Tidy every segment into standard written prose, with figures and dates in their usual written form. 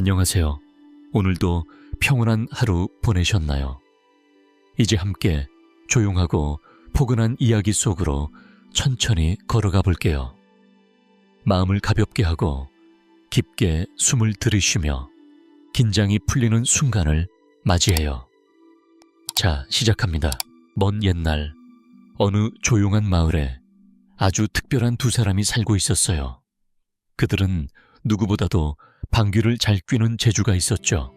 안녕하세요. 오늘도 평온한 하루 보내셨나요? 이제 함께 조용하고 포근한 이야기 속으로 천천히 걸어가 볼게요. 마음을 가볍게 하고 깊게 숨을 들이쉬며 긴장이 풀리는 순간을 맞이해요. 자, 시작합니다. 먼 옛날 어느 조용한 마을에 아주 특별한 두 사람이 살고 있었어요. 그들은 누구보다도 방귀를 잘 뀌는 재주가 있었죠.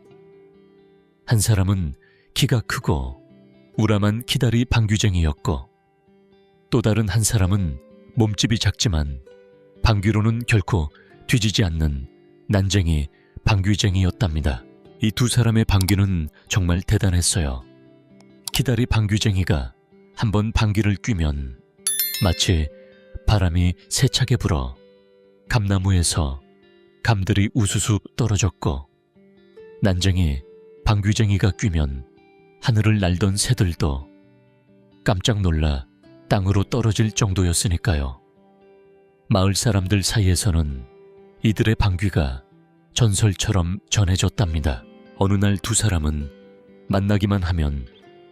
한 사람은 키가 크고 우람한 키다리 방귀쟁이였고, 또 다른 한 사람은 몸집이 작지만 방귀로는 결코 뒤지지 않는 난쟁이 방귀쟁이였답니다. 이 두 사람의 방귀는 정말 대단했어요. 키다리 방귀쟁이가 한번 방귀를 뀌면 마치 바람이 세차게 불어 감나무에서 감들이 우수수 떨어졌고, 난쟁이 방귀쟁이가 뀌면 하늘을 날던 새들도 깜짝 놀라 땅으로 떨어질 정도였으니까요. 마을 사람들 사이에서는 이들의 방귀가 전설처럼 전해졌답니다. 어느 날 두 사람은 만나기만 하면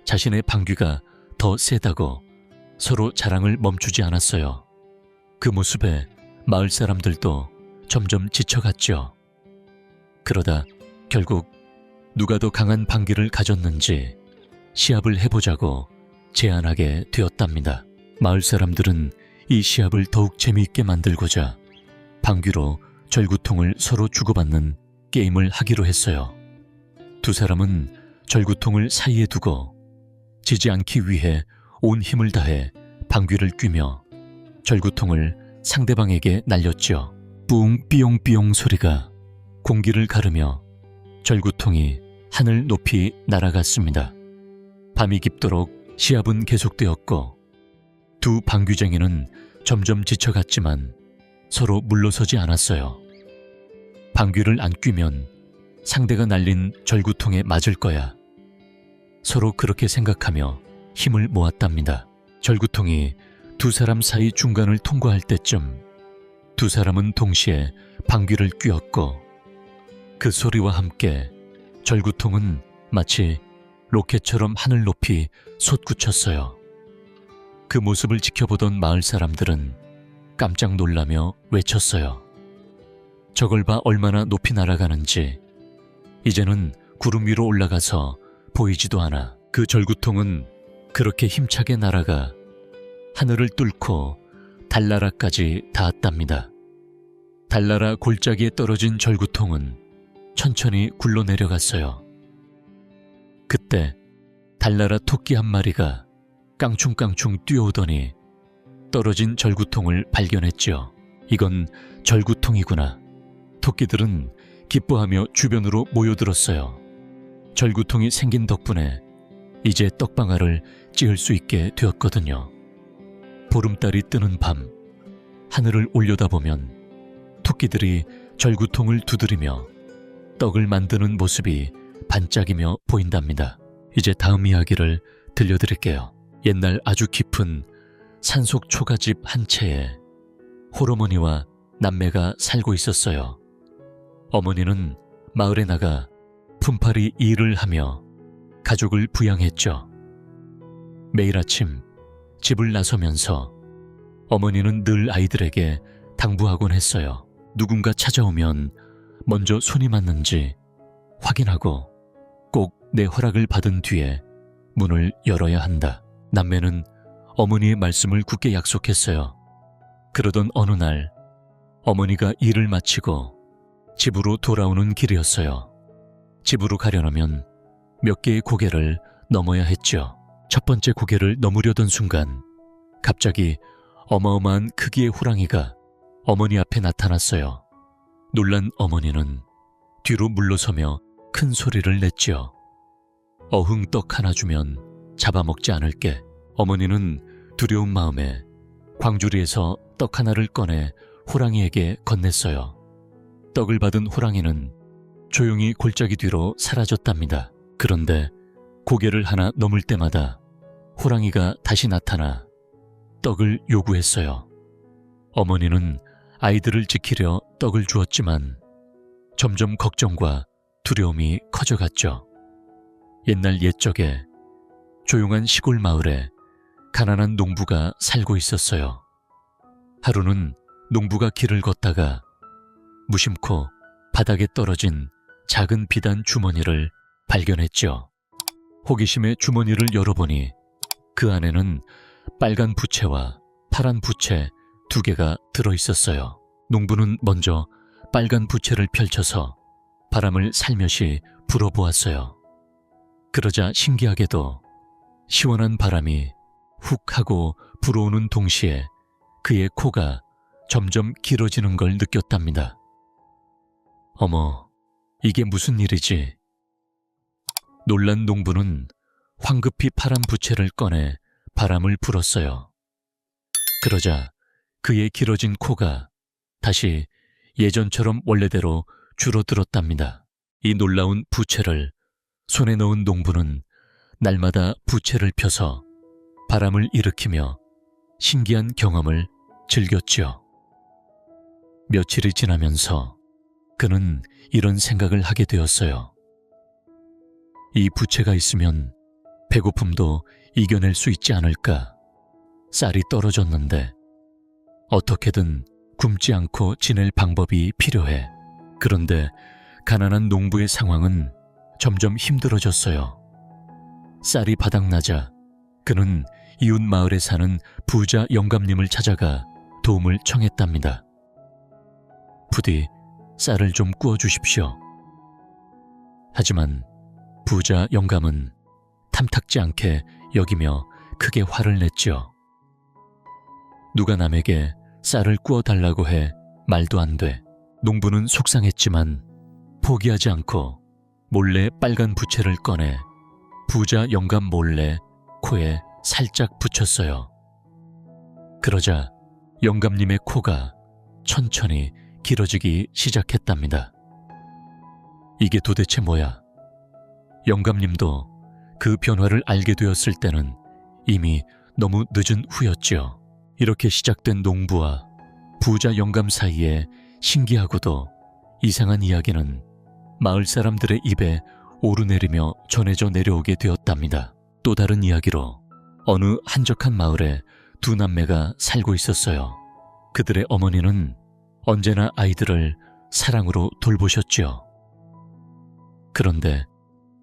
자신의 방귀가 더 세다고 서로 자랑을 멈추지 않았어요. 그 모습에 마을 사람들도 점점 지쳐갔죠. 그러다 결국 누가 더 강한 방귀를 가졌는지 시합을 해보자고 제안하게 되었답니다. 마을 사람들은 이 시합을 더욱 재미있게 만들고자 방귀로 절구통을 서로 주고받는 게임을 하기로 했어요. 두 사람은 절구통을 사이에 두고 지지 않기 위해 온 힘을 다해 방귀를 뀌며 절구통을 상대방에게 날렸죠. 뿡 삐용삐용 소리가 공기를 가르며 절구통이 하늘 높이 날아갔습니다. 밤이 깊도록 시합은 계속되었고, 두 방귀쟁이는 점점 지쳐갔지만 서로 물러서지 않았어요. 방귀를 안 뀌면 상대가 날린 절구통에 맞을 거야. 서로 그렇게 생각하며 힘을 모았답니다. 절구통이 두 사람 사이 중간을 통과할 때쯤 두 사람은 동시에 방귀를 뀌었고, 그 소리와 함께 절구통은 마치 로켓처럼 하늘 높이 솟구쳤어요. 그 모습을 지켜보던 마을 사람들은 깜짝 놀라며 외쳤어요. 저걸 봐, 얼마나 높이 날아가는지. 이제는 구름 위로 올라가서 보이지도 않아. 그 절구통은 그렇게 힘차게 날아가 하늘을 뚫고 달나라까지 닿았답니다. 달나라 골짜기에 떨어진 절구통은 천천히 굴러내려갔어요. 그때 달나라 토끼 한 마리가 깡충깡충 뛰어오더니 떨어진 절구통을 발견했죠. 이건 절구통이구나. 토끼들은 기뻐하며 주변으로 모여들었어요. 절구통이 생긴 덕분에 이제 떡방아를 찧을 수 있게 되었거든요. 보름달이 뜨는 밤, 하늘을 올려다보면 토끼들이 절구통을 두드리며 떡을 만드는 모습이 반짝이며 보인답니다. 이제 다음 이야기를 들려드릴게요. 옛날 아주 깊은 산속 초가집 한 채에 홀어머니와 남매가 살고 있었어요. 어머니는 마을에 나가 품팔이 일을 하며 가족을 부양했죠. 매일 아침 집을 나서면서 어머니는 늘 아이들에게 당부하곤 했어요. 누군가 찾아오면 먼저 손이 맞는지 확인하고 꼭 내 허락을 받은 뒤에 문을 열어야 한다. 남매는 어머니의 말씀을 굳게 약속했어요. 그러던 어느 날 어머니가 일을 마치고 집으로 돌아오는 길이었어요. 집으로 가려면 몇 개의 고개를 넘어야 했죠. 첫 번째 고개를 넘으려던 순간 갑자기 어마어마한 크기의 호랑이가 어머니 앞에 나타났어요. 놀란 어머니는 뒤로 물러서며 큰 소리를 냈지요. 어흥, 떡 하나 주면 잡아먹지 않을게. 어머니는 두려운 마음에 광주리에서 떡 하나를 꺼내 호랑이에게 건넸어요. 떡을 받은 호랑이는 조용히 골짜기 뒤로 사라졌답니다. 그런데 고개를 하나 넘을 때마다 호랑이가 다시 나타나 떡을 요구했어요. 어머니는 아이들을 지키려 떡을 주었지만 점점 걱정과 두려움이 커져갔죠. 옛날 옛적에 조용한 시골 마을에 가난한 농부가 살고 있었어요. 하루는 농부가 길을 걷다가 무심코 바닥에 떨어진 작은 비단 주머니를 발견했죠. 호기심에 주머니를 열어보니 그 안에는 빨간 부채와 파란 부채 2개가 들어있었어요. 농부는 먼저 빨간 부채를 펼쳐서 바람을 살며시 불어보았어요. 그러자 신기하게도 시원한 바람이 훅 하고 불어오는 동시에 그의 코가 점점 길어지는 걸 느꼈답니다. 어머, 이게 무슨 일이지? 놀란 농부는 황급히 파란 부채를 꺼내 바람을 불었어요. 그러자 그의 길어진 코가 다시 예전처럼 원래대로 줄어들었답니다. 이 놀라운 부채를 손에 넣은 농부는 날마다 부채를 펴서 바람을 일으키며 신기한 경험을 즐겼지요. 며칠이 지나면서 그는 이런 생각을 하게 되었어요. 이 부채가 있으면 배고픔도 이겨낼 수 있지 않을까? 쌀이 떨어졌는데 어떻게든 굶지 않고 지낼 방법이 필요해. 그런데 가난한 농부의 상황은 점점 힘들어졌어요. 쌀이 바닥나자 그는 이웃 마을에 사는 부자 영감님을 찾아가 도움을 청했답니다. 부디 쌀을 좀 구워주십시오. 하지만 부자 영감은 탐탁지 않게 여기며 크게 화를 냈죠. 누가 남에게 쌀을 구워달라고 해 말도 안 돼. 농부는 속상했지만 포기하지 않고 몰래 빨간 부채를 꺼내 부자 영감 몰래 코에 살짝 붙였어요. 그러자 영감님의 코가 천천히 길어지기 시작했답니다. 이게 도대체 뭐야? 영감님도 그 변화를 알게 되었을 때는 이미 너무 늦은 후였지요. 이렇게 시작된 농부와 부자 영감 사이에 신기하고도 이상한 이야기는 마을 사람들의 입에 오르내리며 전해져 내려오게 되었답니다. 또 다른 이야기로 어느 한적한 마을에 2 남매가 살고 있었어요. 그들의 어머니는 언제나 아이들을 사랑으로 돌보셨지요. 그런데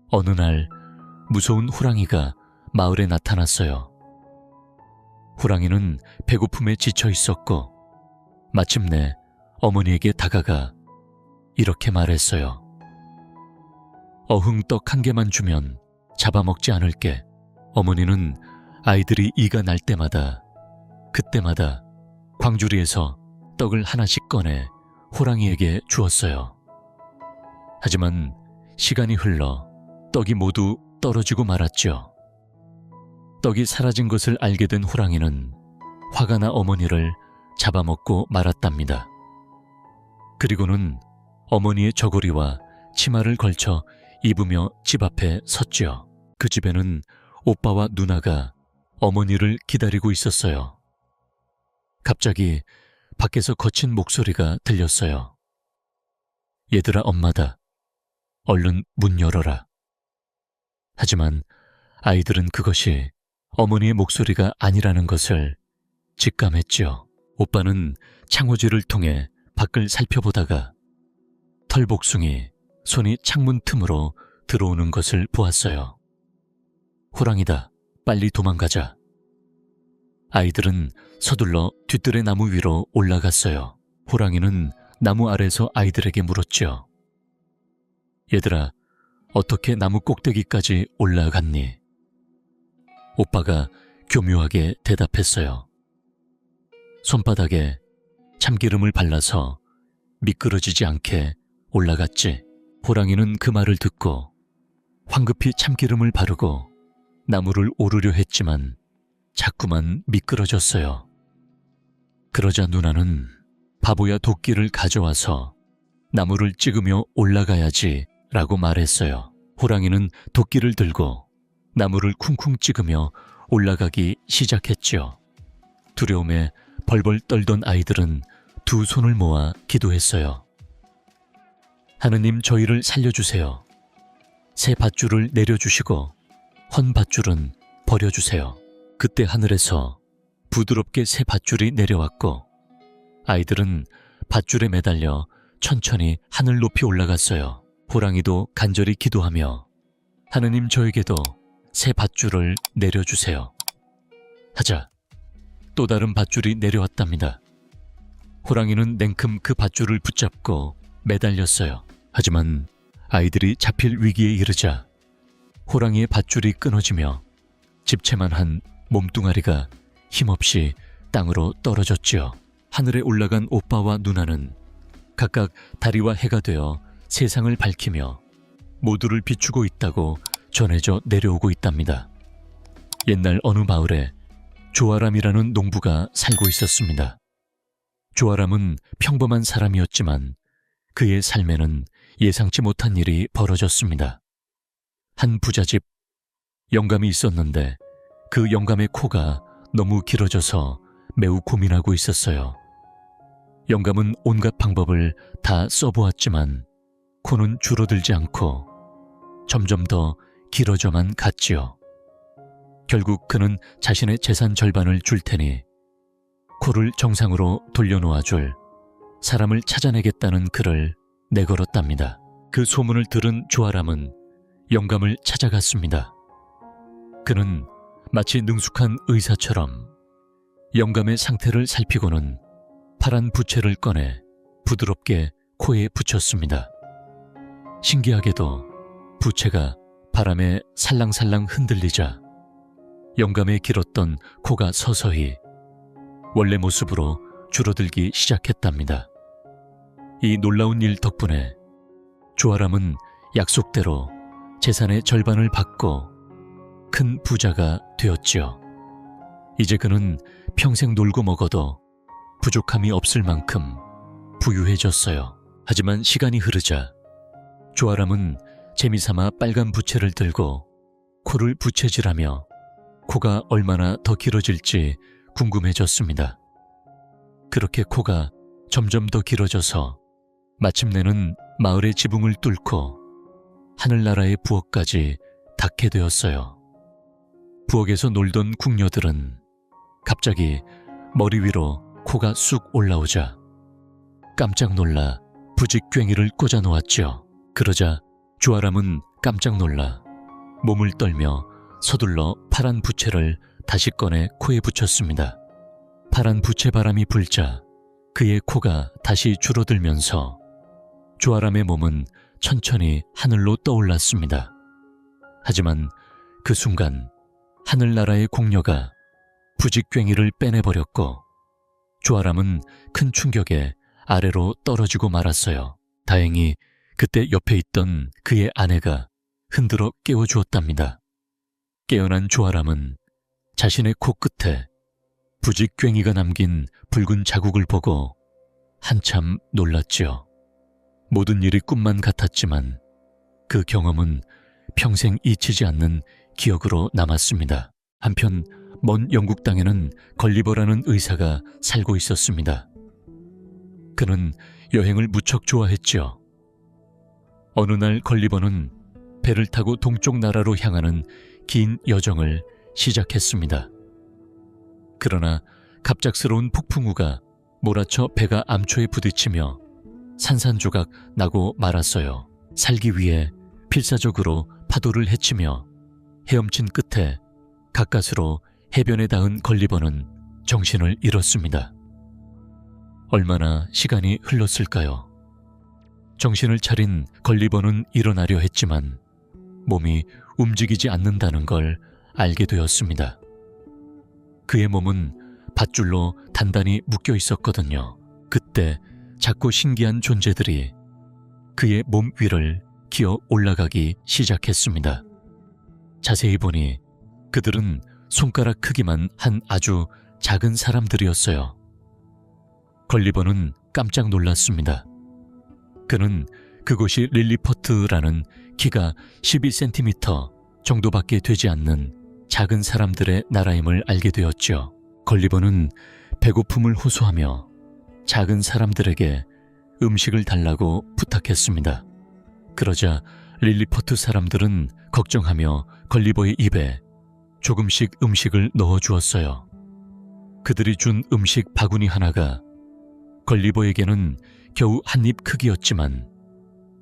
어느 날 무서운 호랑이가 마을에 나타났어요. 호랑이는 배고픔에 지쳐 있었고 마침내 어머니에게 다가가 이렇게 말했어요. 어흥떡 1개만 주면 잡아먹지 않을게. 어머니는 아이들이 이가 날 때마다 그때마다 광주리에서 떡을 하나씩 꺼내 호랑이에게 주었어요. 하지만 시간이 흘러 떡이 모두 떨어지고 말았죠. 떡이 사라진 것을 알게 된 호랑이는 화가 나 어머니를 잡아먹고 말았답니다. 그리고는 어머니의 저고리와 치마를 걸쳐 입으며 집 앞에 섰죠. 그 집에는 오빠와 누나가 어머니를 기다리고 있었어요. 갑자기 밖에서 거친 목소리가 들렸어요. 얘들아, 엄마다. 얼른 문 열어라. 하지만 아이들은 그것이 어머니의 목소리가 아니라는 것을 직감했지요. 오빠는 창호지를 통해 밖을 살펴보다가 털복숭이 손이 창문 틈으로 들어오는 것을 보았어요. 호랑이다. 빨리 도망가자. 아이들은 서둘러 뒤뜰의 나무 위로 올라갔어요. 호랑이는 나무 아래서 아이들에게 물었죠. 얘들아, 어떻게 나무 꼭대기까지 올라갔니? 오빠가 교묘하게 대답했어요. 손바닥에 참기름을 발라서 미끄러지지 않게 올라갔지. 호랑이는 그 말을 듣고 황급히 참기름을 바르고 나무를 오르려 했지만 자꾸만 미끄러졌어요. 그러자 누나는 바보야, 도끼를 가져와서 나무를 찍으며 올라가야지 라고 말했어요. 호랑이는 도끼를 들고 나무를 쿵쿵 찍으며 올라가기 시작했죠. 두려움에 벌벌 떨던 아이들은 2 손을 모아 기도했어요. 하느님, 저희를 살려주세요. 새 밧줄을 내려주시고 헌 밧줄은 버려주세요. 그때 하늘에서 부드럽게 새 밧줄이 내려왔고 아이들은 밧줄에 매달려 천천히 하늘 높이 올라갔어요. 호랑이도 간절히 기도하며 하느님, 저에게도 새 밧줄을 내려주세요 하자 또 다른 밧줄이 내려왔답니다. 호랑이는 냉큼 그 밧줄을 붙잡고 매달렸어요. 하지만 아이들이 잡힐 위기에 이르자 호랑이의 밧줄이 끊어지며 집채만 한 몸뚱아리가 힘없이 땅으로 떨어졌지요. 하늘에 올라간 오빠와 누나는 각각 달이와 해가 되어 세상을 밝히며 모두를 비추고 있다고 전해져 내려오고 있답니다. 옛날 어느 마을에 조아람이라는 농부가 살고 있었습니다. 조아람은 평범한 사람이었지만 그의 삶에는 예상치 못한 일이 벌어졌습니다. 한 부잣집 영감이 있었는데 그 영감의 코가 너무 길어져서 매우 고민하고 있었어요. 영감은 온갖 방법을 다 써보았지만 코는 줄어들지 않고 점점 더 길어져만 갔지요. 결국 그는 자신의 재산 절반을 줄 테니 코를 정상으로 돌려놓아줄 사람을 찾아내겠다는 글을 내걸었답니다. 그 소문을 들은 조아람은 영감을 찾아갔습니다. 그는 마치 능숙한 의사처럼 영감의 상태를 살피고는 파란 부채를 꺼내 부드럽게 코에 붙였습니다. 신기하게도 부채가 바람에 살랑살랑 흔들리자 영감의 길었던 코가 서서히 원래 모습으로 줄어들기 시작했답니다. 이 놀라운 일 덕분에 조아람은 약속대로 재산의 절반을 받고 큰 부자가 되었지요. 이제 그는 평생 놀고 먹어도 부족함이 없을 만큼 부유해졌어요. 하지만 시간이 흐르자 조아람은 재미삼아 빨간 부채를 들고 코를 부채질하며 코가 얼마나 더 길어질지 궁금해졌습니다. 그렇게 코가 점점 더 길어져서 마침내는 마을의 지붕을 뚫고 하늘나라의 부엌까지 닿게 되었어요. 부엌에서 놀던 궁녀들은 갑자기 머리 위로 코가 쑥 올라오자 깜짝 놀라 부직괭이를 꽂아 놓았지요. 그러자 조아람은 깜짝 놀라 몸을 떨며 서둘러 파란 부채를 다시 꺼내 코에 붙였습니다. 파란 부채 바람이 불자 그의 코가 다시 줄어들면서 조아람의 몸은 천천히 하늘로 떠올랐습니다. 하지만 그 순간 하늘나라의 공녀가 부직괭이를 빼내버렸고 조아람은 큰 충격에 아래로 떨어지고 말았어요. 다행히 그때 옆에 있던 그의 아내가 흔들어 깨워주었답니다. 깨어난 조아람은 자신의 코끝에 부직괭이가 남긴 붉은 자국을 보고 한참 놀랐지요. 모든 일이 꿈만 같았지만 그 경험은 평생 잊히지 않는 기억으로 남았습니다. 한편 먼 영국 땅에는 걸리버라는 의사가 살고 있었습니다. 그는 여행을 무척 좋아했지요. 어느 날 걸리버는 배를 타고 동쪽 나라로 향하는 긴 여정을 시작했습니다. 그러나 갑작스러운 폭풍우가 몰아쳐 배가 암초에 부딪히며 산산조각 나고 말았어요. 살기 위해 필사적으로 파도를 헤치며 헤엄친 끝에 가까스로 해변에 닿은 걸리버는 정신을 잃었습니다. 얼마나 시간이 흘렀을까요? 정신을 차린 걸리버는 일어나려 했지만 몸이 움직이지 않는다는 걸 알게 되었습니다. 그의 몸은 밧줄로 단단히 묶여 있었거든요. 그때 작고 신기한 존재들이 그의 몸 위를 기어 올라가기 시작했습니다. 자세히 보니 그들은 손가락 크기만 한 아주 작은 사람들이었어요. 걸리버는 깜짝 놀랐습니다. 그는 그곳이 릴리퍼트라는 키가 12cm 정도밖에 되지 않는 작은 사람들의 나라임을 알게 되었죠. 걸리버는 배고픔을 호소하며 작은 사람들에게 음식을 달라고 부탁했습니다. 그러자 릴리포트 사람들은 걱정하며 걸리버의 입에 조금씩 음식을 넣어 주었어요. 그들이 준 음식 바구니 하나가 걸리버에게는 겨우 한 입 크기였지만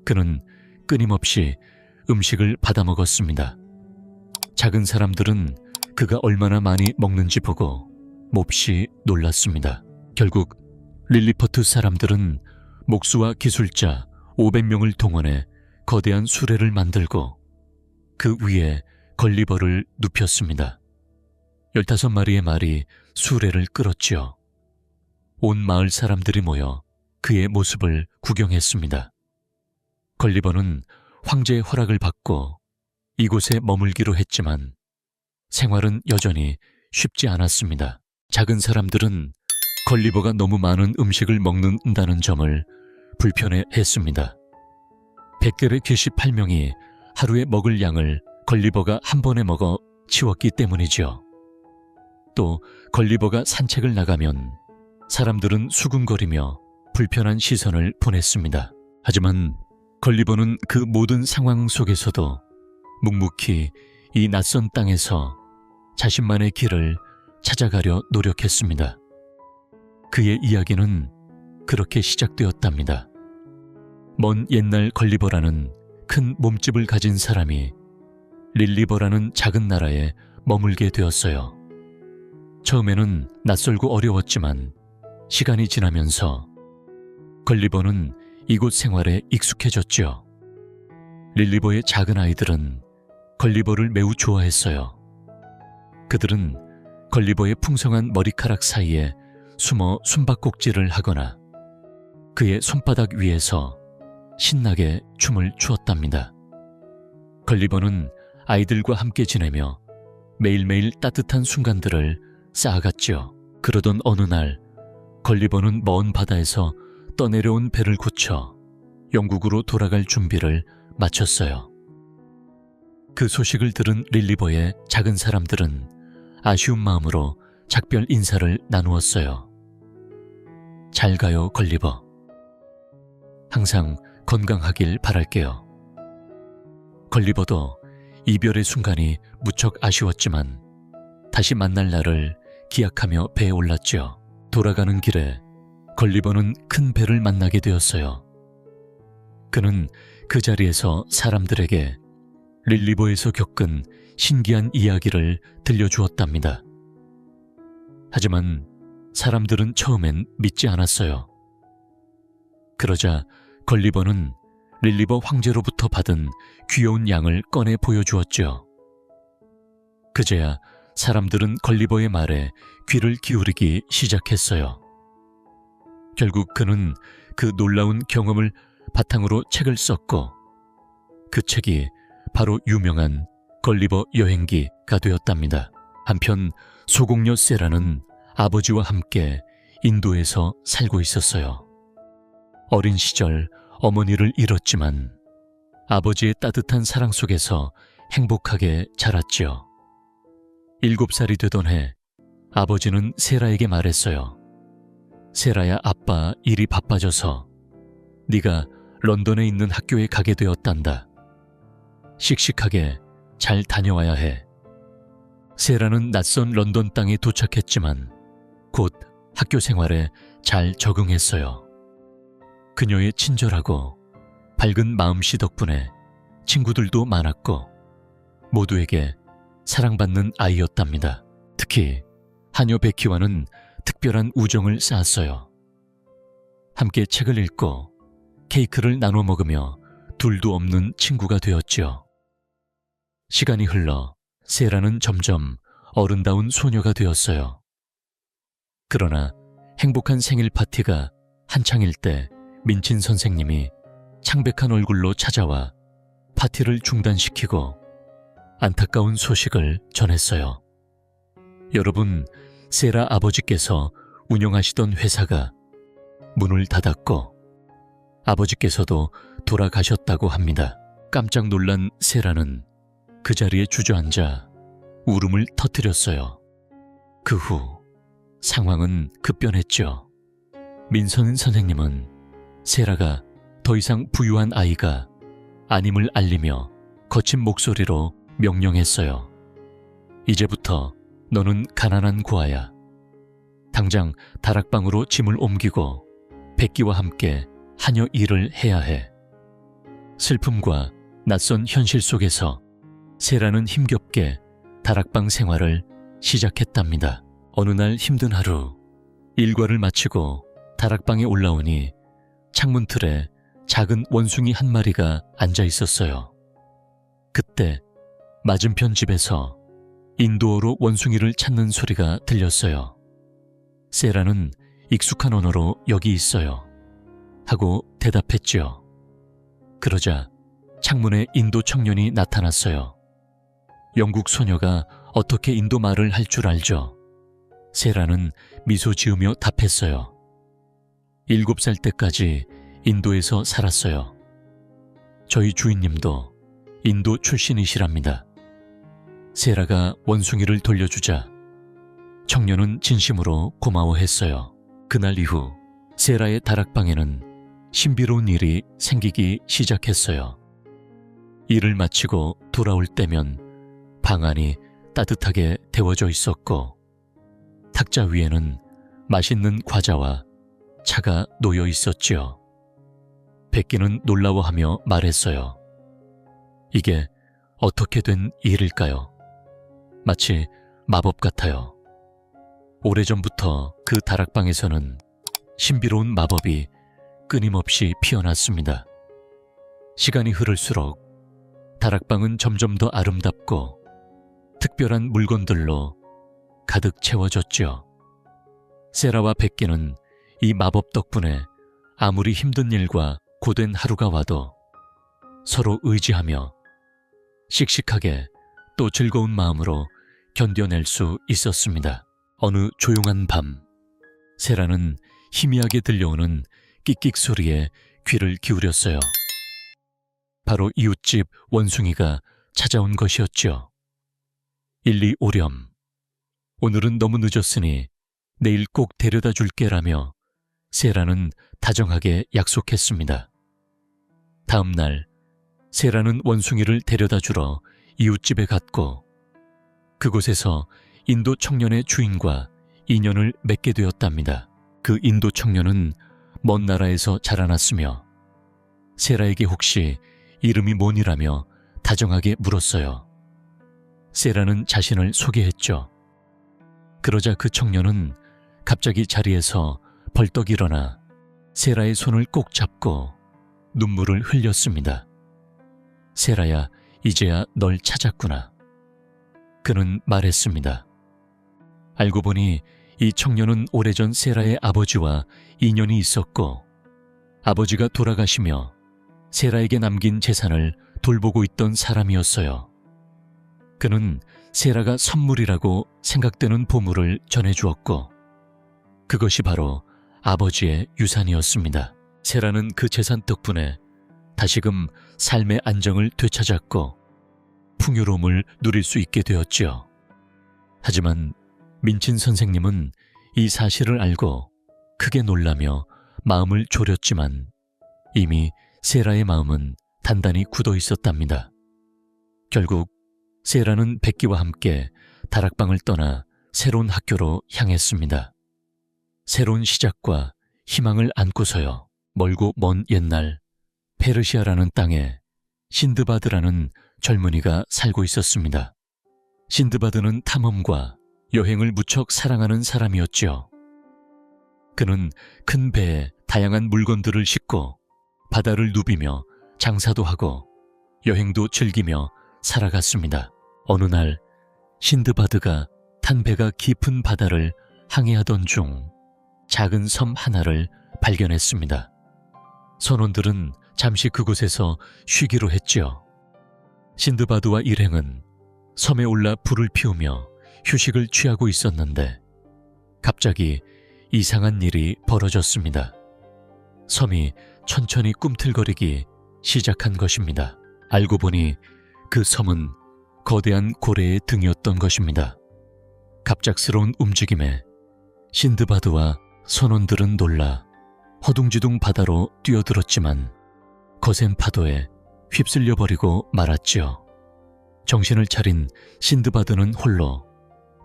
그는 끊임없이 음식을 받아 먹었습니다. 작은 사람들은 그가 얼마나 많이 먹는지 보고 몹시 놀랐습니다. 결국 릴리포트 사람들은 목수와 기술자 500명을 동원해 거대한 수레를 만들고 그 위에 걸리버를 눕혔습니다. 15마리의 말이 수레를 끌었지요. 온 마을 사람들이 모여 그의 모습을 구경했습니다. 걸리버는 황제의 허락을 받고 이곳에 머물기로 했지만 생활은 여전히 쉽지 않았습니다. 작은 사람들은 걸리버가 너무 많은 음식을 먹는다는 점을 불편해했습니다. 백겔의 귀시 8명이 하루에 먹을 양을 걸리버가 한 번에 먹어 치웠기 때문이지요. 또 걸리버가 산책을 나가면 사람들은 수군거리며 불편한 시선을 보냈습니다. 하지만 걸리버는 그 모든 상황 속에서도 묵묵히 이 낯선 땅에서 자신만의 길을 찾아가려 노력했습니다. 그의 이야기는 그렇게 시작되었답니다. 먼 옛날 걸리버라는 큰 몸집을 가진 사람이 릴리버라는 작은 나라에 머물게 되었어요. 처음에는 낯설고 어려웠지만 시간이 지나면서 걸리버는 이곳 생활에 익숙해졌죠. 릴리버의 작은 아이들은 걸리버를 매우 좋아했어요. 그들은 걸리버의 풍성한 머리카락 사이에 숨어 숨바꼭질을 하거나 그의 손바닥 위에서 신나게 춤을 추었답니다. 걸리버는 아이들과 함께 지내며 매일매일 따뜻한 순간들을 쌓아갔지요. 그러던 어느 날 걸리버는 먼 바다에서 떠내려온 배를 고쳐 영국으로 돌아갈 준비를 마쳤어요. 그 소식을 들은 릴리버의 작은 사람들은 아쉬운 마음으로 작별 인사를 나누었어요. 잘 가요, 걸리버. 항상 건강하길 바랄게요. 걸리버도 이별의 순간이 무척 아쉬웠지만 다시 만날 날을 기약하며 배에 올랐죠. 돌아가는 길에 걸리버는 큰 배를 만나게 되었어요. 그는 그 자리에서 사람들에게 릴리버에서 겪은 신기한 이야기를 들려주었답니다. 하지만 사람들은 처음엔 믿지 않았어요. 그러자 걸리버는 릴리버 황제로부터 받은 귀여운 양을 꺼내 보여주었죠. 그제야 사람들은 걸리버의 말에 귀를 기울이기 시작했어요. 결국 그는 그 놀라운 경험을 바탕으로 책을 썼고 그 책이 바로 유명한 걸리버 여행기가 되었답니다. 한편 소공녀 세라는 아버지와 함께 인도에서 살고 있었어요. 어린 시절 어머니를 잃었지만 아버지의 따뜻한 사랑 속에서 행복하게 자랐지요. 7살이 되던 해 아버지는 세라에게 말했어요. 세라야, 아빠 일이 바빠져서 네가 런던에 있는 학교에 가게 되었단다. 씩씩하게 잘 다녀와야 해. 세라는 낯선 런던 땅에 도착했지만 곧 학교 생활에 잘 적응했어요. 그녀의 친절하고 밝은 마음씨 덕분에 친구들도 많았고 모두에게 사랑받는 아이였답니다. 특히 하녀 베키와는 특별한 우정을 쌓았어요. 함께 책을 읽고 케이크를 나눠 먹으며 둘도 없는 친구가 되었지요. 시간이 흘러 세라는 점점 어른다운 소녀가 되었어요. 그러나 행복한 생일 파티가 한창일 때 민친 선생님이 창백한 얼굴로 찾아와 파티를 중단시키고 안타까운 소식을 전했어요. 여러분, 세라 아버지께서 운영하시던 회사가 문을 닫았고 아버지께서도 돌아가셨다고 합니다. 깜짝 놀란 세라는 그 자리에 주저앉아 울음을 터뜨렸어요. 그 후 상황은 급변했죠. 민선 선생님은 세라가 더 이상 부유한 아이가 아님을 알리며 거친 목소리로 명령했어요. 이제부터 너는 가난한 고아야. 당장 다락방으로 짐을 옮기고 백기와 함께 하녀 일을 해야 해. 슬픔과 낯선 현실 속에서 세라는 힘겹게 다락방 생활을 시작했답니다. 어느 날 힘든 하루, 일과를 마치고 다락방에 올라오니 창문 틀에 작은 원숭이 한 마리가 앉아 있었어요. 그때 맞은편 집에서 인도어로 원숭이를 찾는 소리가 들렸어요. 세라는 익숙한 언어로 여기 있어요 하고 대답했지요. 그러자 창문에 인도 청년이 나타났어요. 영국 소녀가 어떻게 인도 말을 할 줄 알죠? 세라는 미소 지으며 답했어요. 7살 때까지 인도에서 살았어요. 저희 주인님도 인도 출신이시랍니다. 세라가 원숭이를 돌려주자 청년은 진심으로 고마워했어요. 그날 이후 세라의 다락방에는 신비로운 일이 생기기 시작했어요. 일을 마치고 돌아올 때면 방 안이 따뜻하게 데워져 있었고 탁자 위에는 맛있는 과자와 차가 놓여 있었지요. 백기는 놀라워하며 말했어요. 이게 어떻게 된 일일까요? 마치 마법 같아요. 오래전부터 그 다락방에서는 신비로운 마법이 끊임없이 피어났습니다. 시간이 흐를수록 다락방은 점점 더 아름답고 특별한 물건들로 가득 채워졌죠. 세라와 백기는 이 마법 덕분에 아무리 힘든 일과 고된 하루가 와도 서로 의지하며 씩씩하게 또 즐거운 마음으로 견뎌낼 수 있었습니다. 어느 조용한 밤, 세라는 희미하게 들려오는 끽끽 소리에 귀를 기울였어요. 바로 이웃집 원숭이가 찾아온 것이었죠. 1, 2 오렴. 오늘은 너무 늦었으니 내일 꼭 데려다 줄게라며 세라는 다정하게 약속했습니다. 다음 날 세라는 원숭이를 데려다 주러 이웃집에 갔고 그곳에서 인도 청년의 주인과 인연을 맺게 되었답니다. 그 인도 청년은 먼 나라에서 자라났으며 세라에게 혹시 이름이 뭐니라며 다정하게 물었어요. 세라는 자신을 소개했죠. 그러자 그 청년은 갑자기 자리에서 벌떡 일어나 세라의 손을 꼭 잡고 눈물을 흘렸습니다. 세라야, 이제야 널 찾았구나. 그는 말했습니다. 알고 보니 이 청년은 오래전 세라의 아버지와 인연이 있었고 아버지가 돌아가시며 세라에게 남긴 재산을 돌보고 있던 사람이었어요. 그는 세라가 선물이라고 생각되는 보물을 전해주었고 그것이 바로 아버지의 유산이었습니다. 세라는 그 재산 덕분에 다시금 삶의 안정을 되찾았고 풍요로움을 누릴 수 있게 되었지요. 하지만 민친 선생님은 이 사실을 알고 크게 놀라며 마음을 졸였지만 이미 세라의 마음은 단단히 굳어 있었답니다. 결국 세라는 백기와 함께 다락방을 떠나 새로운 학교로 향했습니다. 새로운 시작과 희망을 안고서요. 멀고 먼 옛날 페르시아라는 땅에 신드바드라는 젊은이가 살고 있었습니다. 신드바드는 탐험과 여행을 무척 사랑하는 사람이었지요. 그는 큰 배에 다양한 물건들을 싣고 바다를 누비며 장사도 하고 여행도 즐기며 살아갔습니다. 어느 날 신드바드가 탄 배가 깊은 바다를 항해하던 중 작은 섬 하나를 발견했습니다. 선원들은 잠시 그곳에서 쉬기로 했지요. 신드바드와 일행은 섬에 올라 불을 피우며 휴식을 취하고 있었는데 갑자기 이상한 일이 벌어졌습니다. 섬이 천천히 꿈틀거리기 시작한 것입니다. 알고 보니 그 섬은 거대한 고래의 등이었던 것입니다. 갑작스러운 움직임에 신드바드와 선원들은 놀라 허둥지둥 바다로 뛰어들었지만 거센 파도에 휩쓸려 버리고 말았지요. 정신을 차린 신드바드는 홀로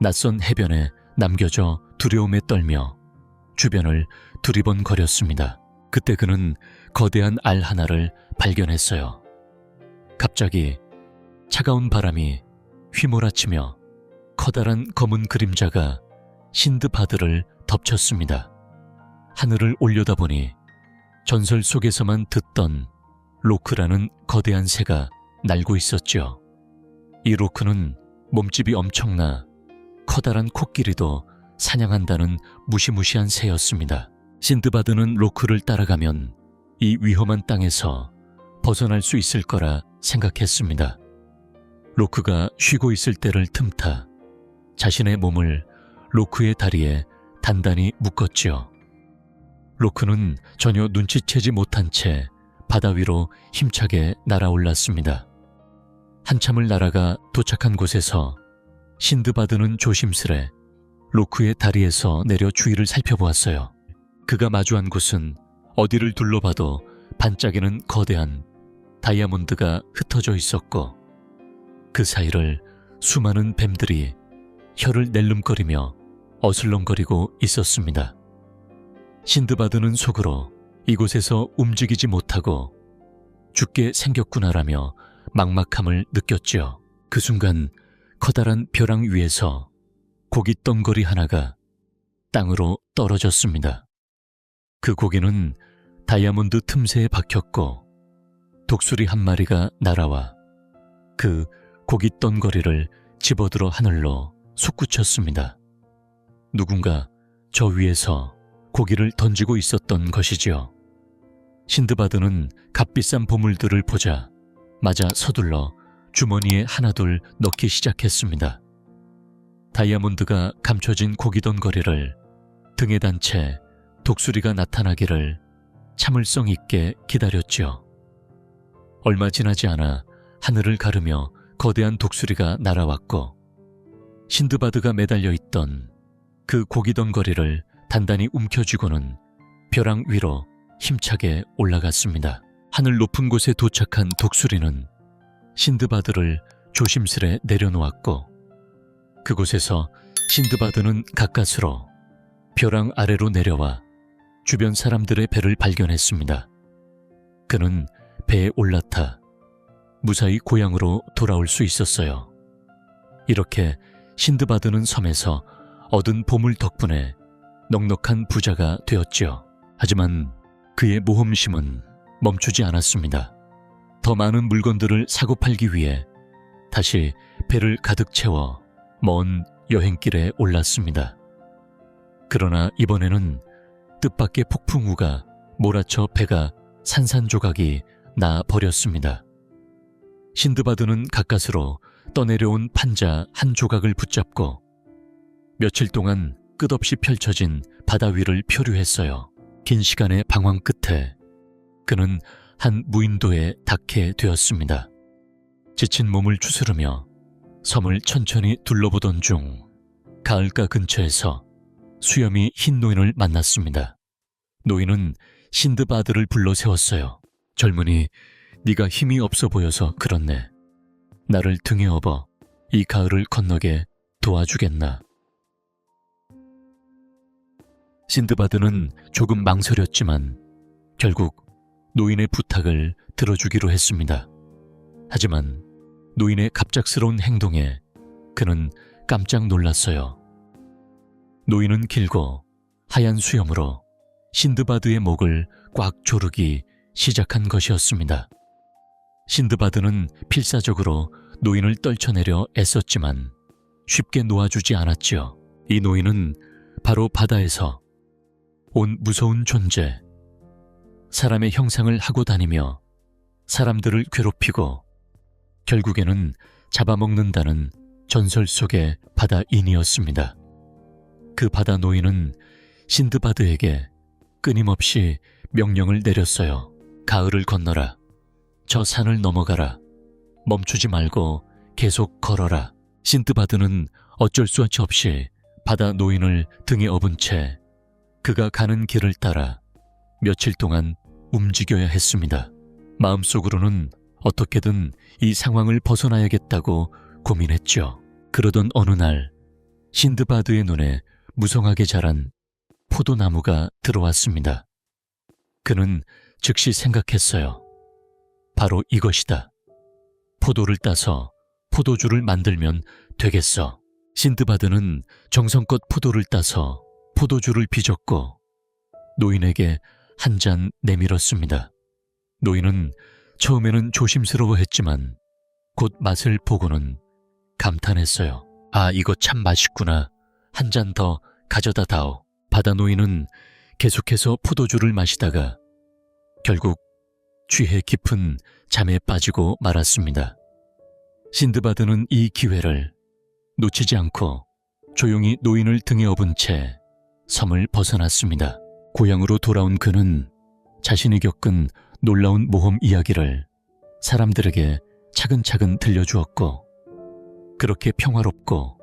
낯선 해변에 남겨져 두려움에 떨며 주변을 두리번거렸습니다. 그때 그는 거대한 알 하나를 발견했어요. 갑자기 차가운 바람이 휘몰아치며 커다란 검은 그림자가 신드바드를 덮쳤습니다. 하늘을 올려다보니 전설 속에서만 듣던 로크라는 거대한 새가 날고 있었죠. 이 로크는 몸집이 엄청나 커다란 코끼리도 사냥한다는 무시무시한 새였습니다. 신드바드는 로크를 따라가면 이 위험한 땅에서 벗어날 수 있을 거라 생각했습니다. 로크가 쉬고 있을 때를 틈타 자신의 몸을 로크의 다리에 단단히 묶었지요. 로크는 전혀 눈치채지 못한 채 바다 위로 힘차게 날아올랐습니다. 한참을 날아가 도착한 곳에서 신드바드는 조심스레 로크의 다리에서 내려 주위를 살펴보았어요. 그가 마주한 곳은 어디를 둘러봐도 반짝이는 거대한 다이아몬드가 흩어져 있었고 그 사이를 수많은 뱀들이 혀를 낼름거리며 어슬렁거리고 있었습니다. 신드바드는 속으로 이곳에서 움직이지 못하고 죽게 생겼구나라며 막막함을 느꼈지요. 그 순간 커다란 벼랑 위에서 고기 덩거리 하나가 땅으로 떨어졌습니다. 그 고기는 다이아몬드 틈새에 박혔고 독수리 한 마리가 날아와 그 고기 덩거리를 집어들어 하늘로 솟구쳤습니다. 누군가 저 위에서 고기를 던지고 있었던 것이지요. 신드바드는 값비싼 보물들을 보자 맞아 서둘러 주머니에 하나둘 넣기 시작했습니다. 다이아몬드가 감춰진 고기 덩거리를 등에 단 채 독수리가 나타나기를 참을성 있게 기다렸지요. 얼마 지나지 않아 하늘을 가르며 거대한 독수리가 날아왔고 신드바드가 매달려 있던 그 고기 덩거리를 단단히 움켜쥐고는 벼랑 위로 힘차게 올라갔습니다. 하늘 높은 곳에 도착한 독수리는 신드바드를 조심스레 내려놓았고 그곳에서 신드바드는 가까스로 벼랑 아래로 내려와 주변 사람들의 배를 발견했습니다. 그는 배에 올라타 무사히 고향으로 돌아올 수 있었어요. 이렇게 신드바드는 섬에서 얻은 보물 덕분에 넉넉한 부자가 되었지요. 하지만 그의 모험심은 멈추지 않았습니다. 더 많은 물건들을 사고 팔기 위해 다시 배를 가득 채워 먼 여행길에 올랐습니다. 그러나 이번에는 뜻밖의 폭풍우가 몰아쳐 배가 산산조각이 나 버렸습니다. 신드바드는 가까스로 떠내려온 판자 한 조각을 붙잡고 며칠 동안 끝없이 펼쳐진 바다 위를 표류했어요. 긴 시간의 방황 끝에 그는 한 무인도에 닿게 되었습니다. 지친 몸을 추스르며 섬을 천천히 둘러보던 중 가을가 근처에서 수염이 흰 노인을 만났습니다. 노인은 신드바드를 불러 세웠어요. 젊은이, 네가 힘이 없어 보여서 그렇네. 나를 등에 업어 이 가을을 건너게 도와주겠나. 신드바드는 조금 망설였지만 결국 노인의 부탁을 들어주기로 했습니다. 하지만 노인의 갑작스러운 행동에 그는 깜짝 놀랐어요. 노인은 길고 하얀 수염으로 신드바드의 목을 꽉 조르기 시작한 것이었습니다. 신드바드는 필사적으로 노인을 떨쳐내려 애썼지만 쉽게 놓아주지 않았지요. 이 노인은 바로 바다에서 온 무서운 존재, 사람의 형상을 하고 다니며 사람들을 괴롭히고 결국에는 잡아먹는다는 전설 속의 바다인이었습니다. 그 바다 노인은 신드바드에게 끊임없이 명령을 내렸어요. 가을을 건너라. 저 산을 넘어가라. 멈추지 말고 계속 걸어라. 신드바드는 어쩔 수 없이 바다 노인을 등에 업은 채 그가 가는 길을 따라 며칠 동안 움직여야 했습니다. 마음속으로는 어떻게든 이 상황을 벗어나야겠다고 고민했죠. 그러던 어느 날 신드바드의 눈에 무성하게 자란 포도나무가 들어왔습니다. 그는 즉시 생각했어요. 바로 이것이다. 포도를 따서 포도주를 만들면 되겠어. 신드바드는 정성껏 포도를 따서 포도주를 빚었고 노인에게 한 잔 내밀었습니다. 노인은 처음에는 조심스러워했지만 곧 맛을 보고는 감탄했어요. 아, 이거 참 맛있구나. 한 잔 더 가져다 다오. 바다 노인은 계속해서 포도주를 마시다가 결국 취해 깊은 잠에 빠지고 말았습니다. 신드바드는 이 기회를 놓치지 않고 조용히 노인을 등에 업은 채 섬을 벗어났습니다. 고향으로 돌아온 그는 자신이 겪은 놀라운 모험 이야기를 사람들에게 차근차근 들려주었고 그렇게 평화롭고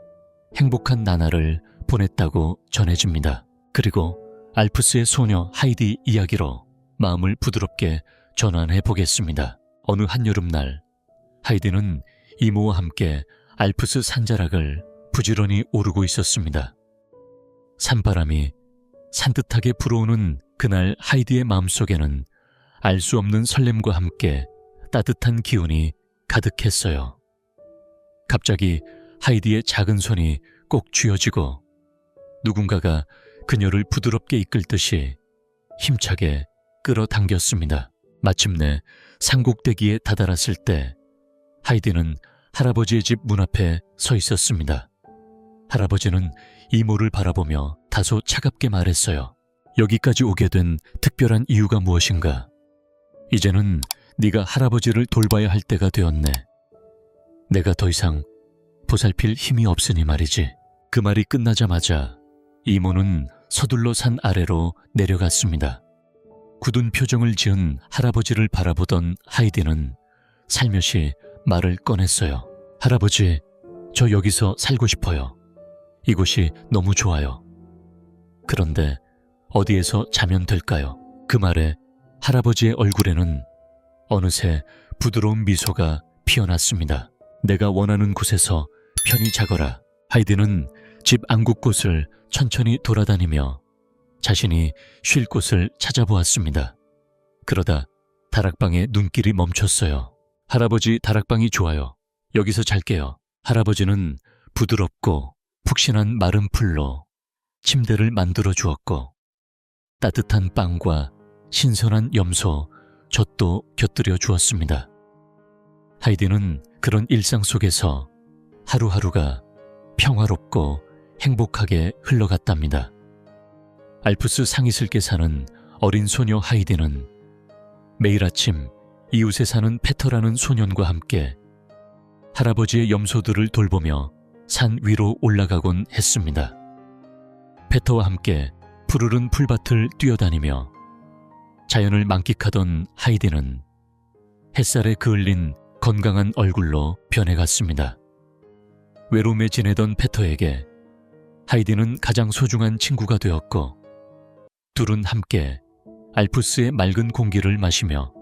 행복한 나날을 보냈다고 전해집니다. 그리고 알프스의 소녀 하이디 이야기로 마음을 부드럽게 전환해 보겠습니다. 어느 한여름날 하이디는 이모와 함께 알프스 산자락을 부지런히 오르고 있었습니다. 산바람이 산뜻하게 불어오는 그날 하이디의 마음속에는 알 수 없는 설렘과 함께 따뜻한 기운이 가득했어요. 갑자기 하이디의 작은 손이 꼭 쥐어지고 누군가가 그녀를 부드럽게 이끌듯이 힘차게 끌어당겼습니다. 마침내 산꼭대기에 다다랐을 때 하이디는 할아버지의 집 문 앞에 서 있었습니다. 할아버지는 이모를 바라보며 다소 차갑게 말했어요. 여기까지 오게 된 특별한 이유가 무엇인가? 이제는 네가 할아버지를 돌봐야 할 때가 되었네. 내가 더 이상 보살필 힘이 없으니 말이지. 그 말이 끝나자마자 이모는 서둘러 산 아래로 내려갔습니다. 굳은 표정을 지은 할아버지를 바라보던 하이디는 살며시 말을 꺼냈어요. 할아버지, 저 여기서 살고 싶어요. 이곳이 너무 좋아요. 그런데 어디에서 자면 될까요? 그 말에 할아버지의 얼굴에는 어느새 부드러운 미소가 피어났습니다. 내가 원하는 곳에서 편히 자거라. 하이디는 집 안곳곳을 천천히 돌아다니며 자신이 쉴 곳을 찾아보았습니다. 그러다 다락방에 눈길이 멈췄어요. 할아버지, 다락방이 좋아요. 여기서 잘게요. 할아버지는 부드럽고 푹신한 마른 풀로 침대를 만들어 주었고 따뜻한 빵과 신선한 염소, 젖도 곁들여 주었습니다. 하이디는 그런 일상 속에서 하루하루가 평화롭고 행복하게 흘러갔답니다. 알프스 상이슬께 사는 어린 소녀 하이디는 매일 아침 이웃에 사는 페터라는 소년과 함께 할아버지의 염소들을 돌보며 산 위로 올라가곤 했습니다. 페터와 함께 푸르른 풀밭을 뛰어다니며 자연을 만끽하던 하이디는 햇살에 그을린 건강한 얼굴로 변해갔습니다. 외로움에 지내던 페터에게 하이디는 가장 소중한 친구가 되었고 둘은 함께 알프스의 맑은 공기를 마시며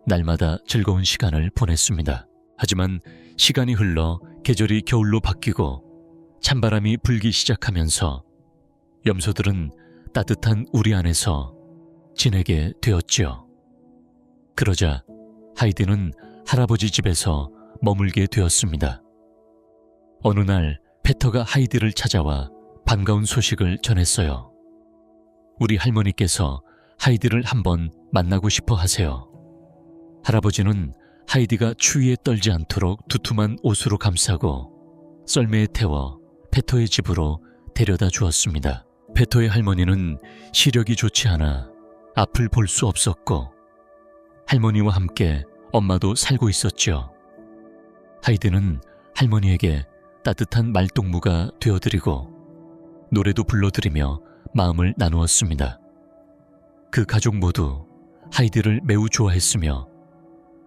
날마다 즐거운 시간을 보냈습니다. 하지만 시간이 흘러 계절이 겨울로 바뀌고 찬바람이 불기 시작하면서 염소들은 따뜻한 우리 안에서 지내게 되었지요. 그러자 하이디는 할아버지 집에서 머물게 되었습니다. 어느 날 페터가 하이디를 찾아와 반가운 소식을 전했어요. 우리 할머니께서 하이디를 한번 만나고 싶어 하세요. 할아버지는 하이디가 추위에 떨지 않도록 두툼한 옷으로 감싸고 썰매에 태워 페터의 집으로 데려다 주었습니다. 페터의 할머니는 시력이 좋지 않아 앞을 볼 수 없었고 할머니와 함께 엄마도 살고 있었죠. 하이디는 할머니에게 따뜻한 말동무가 되어드리고 노래도 불러드리며 마음을 나누었습니다. 그 가족 모두 하이디를 매우 좋아했으며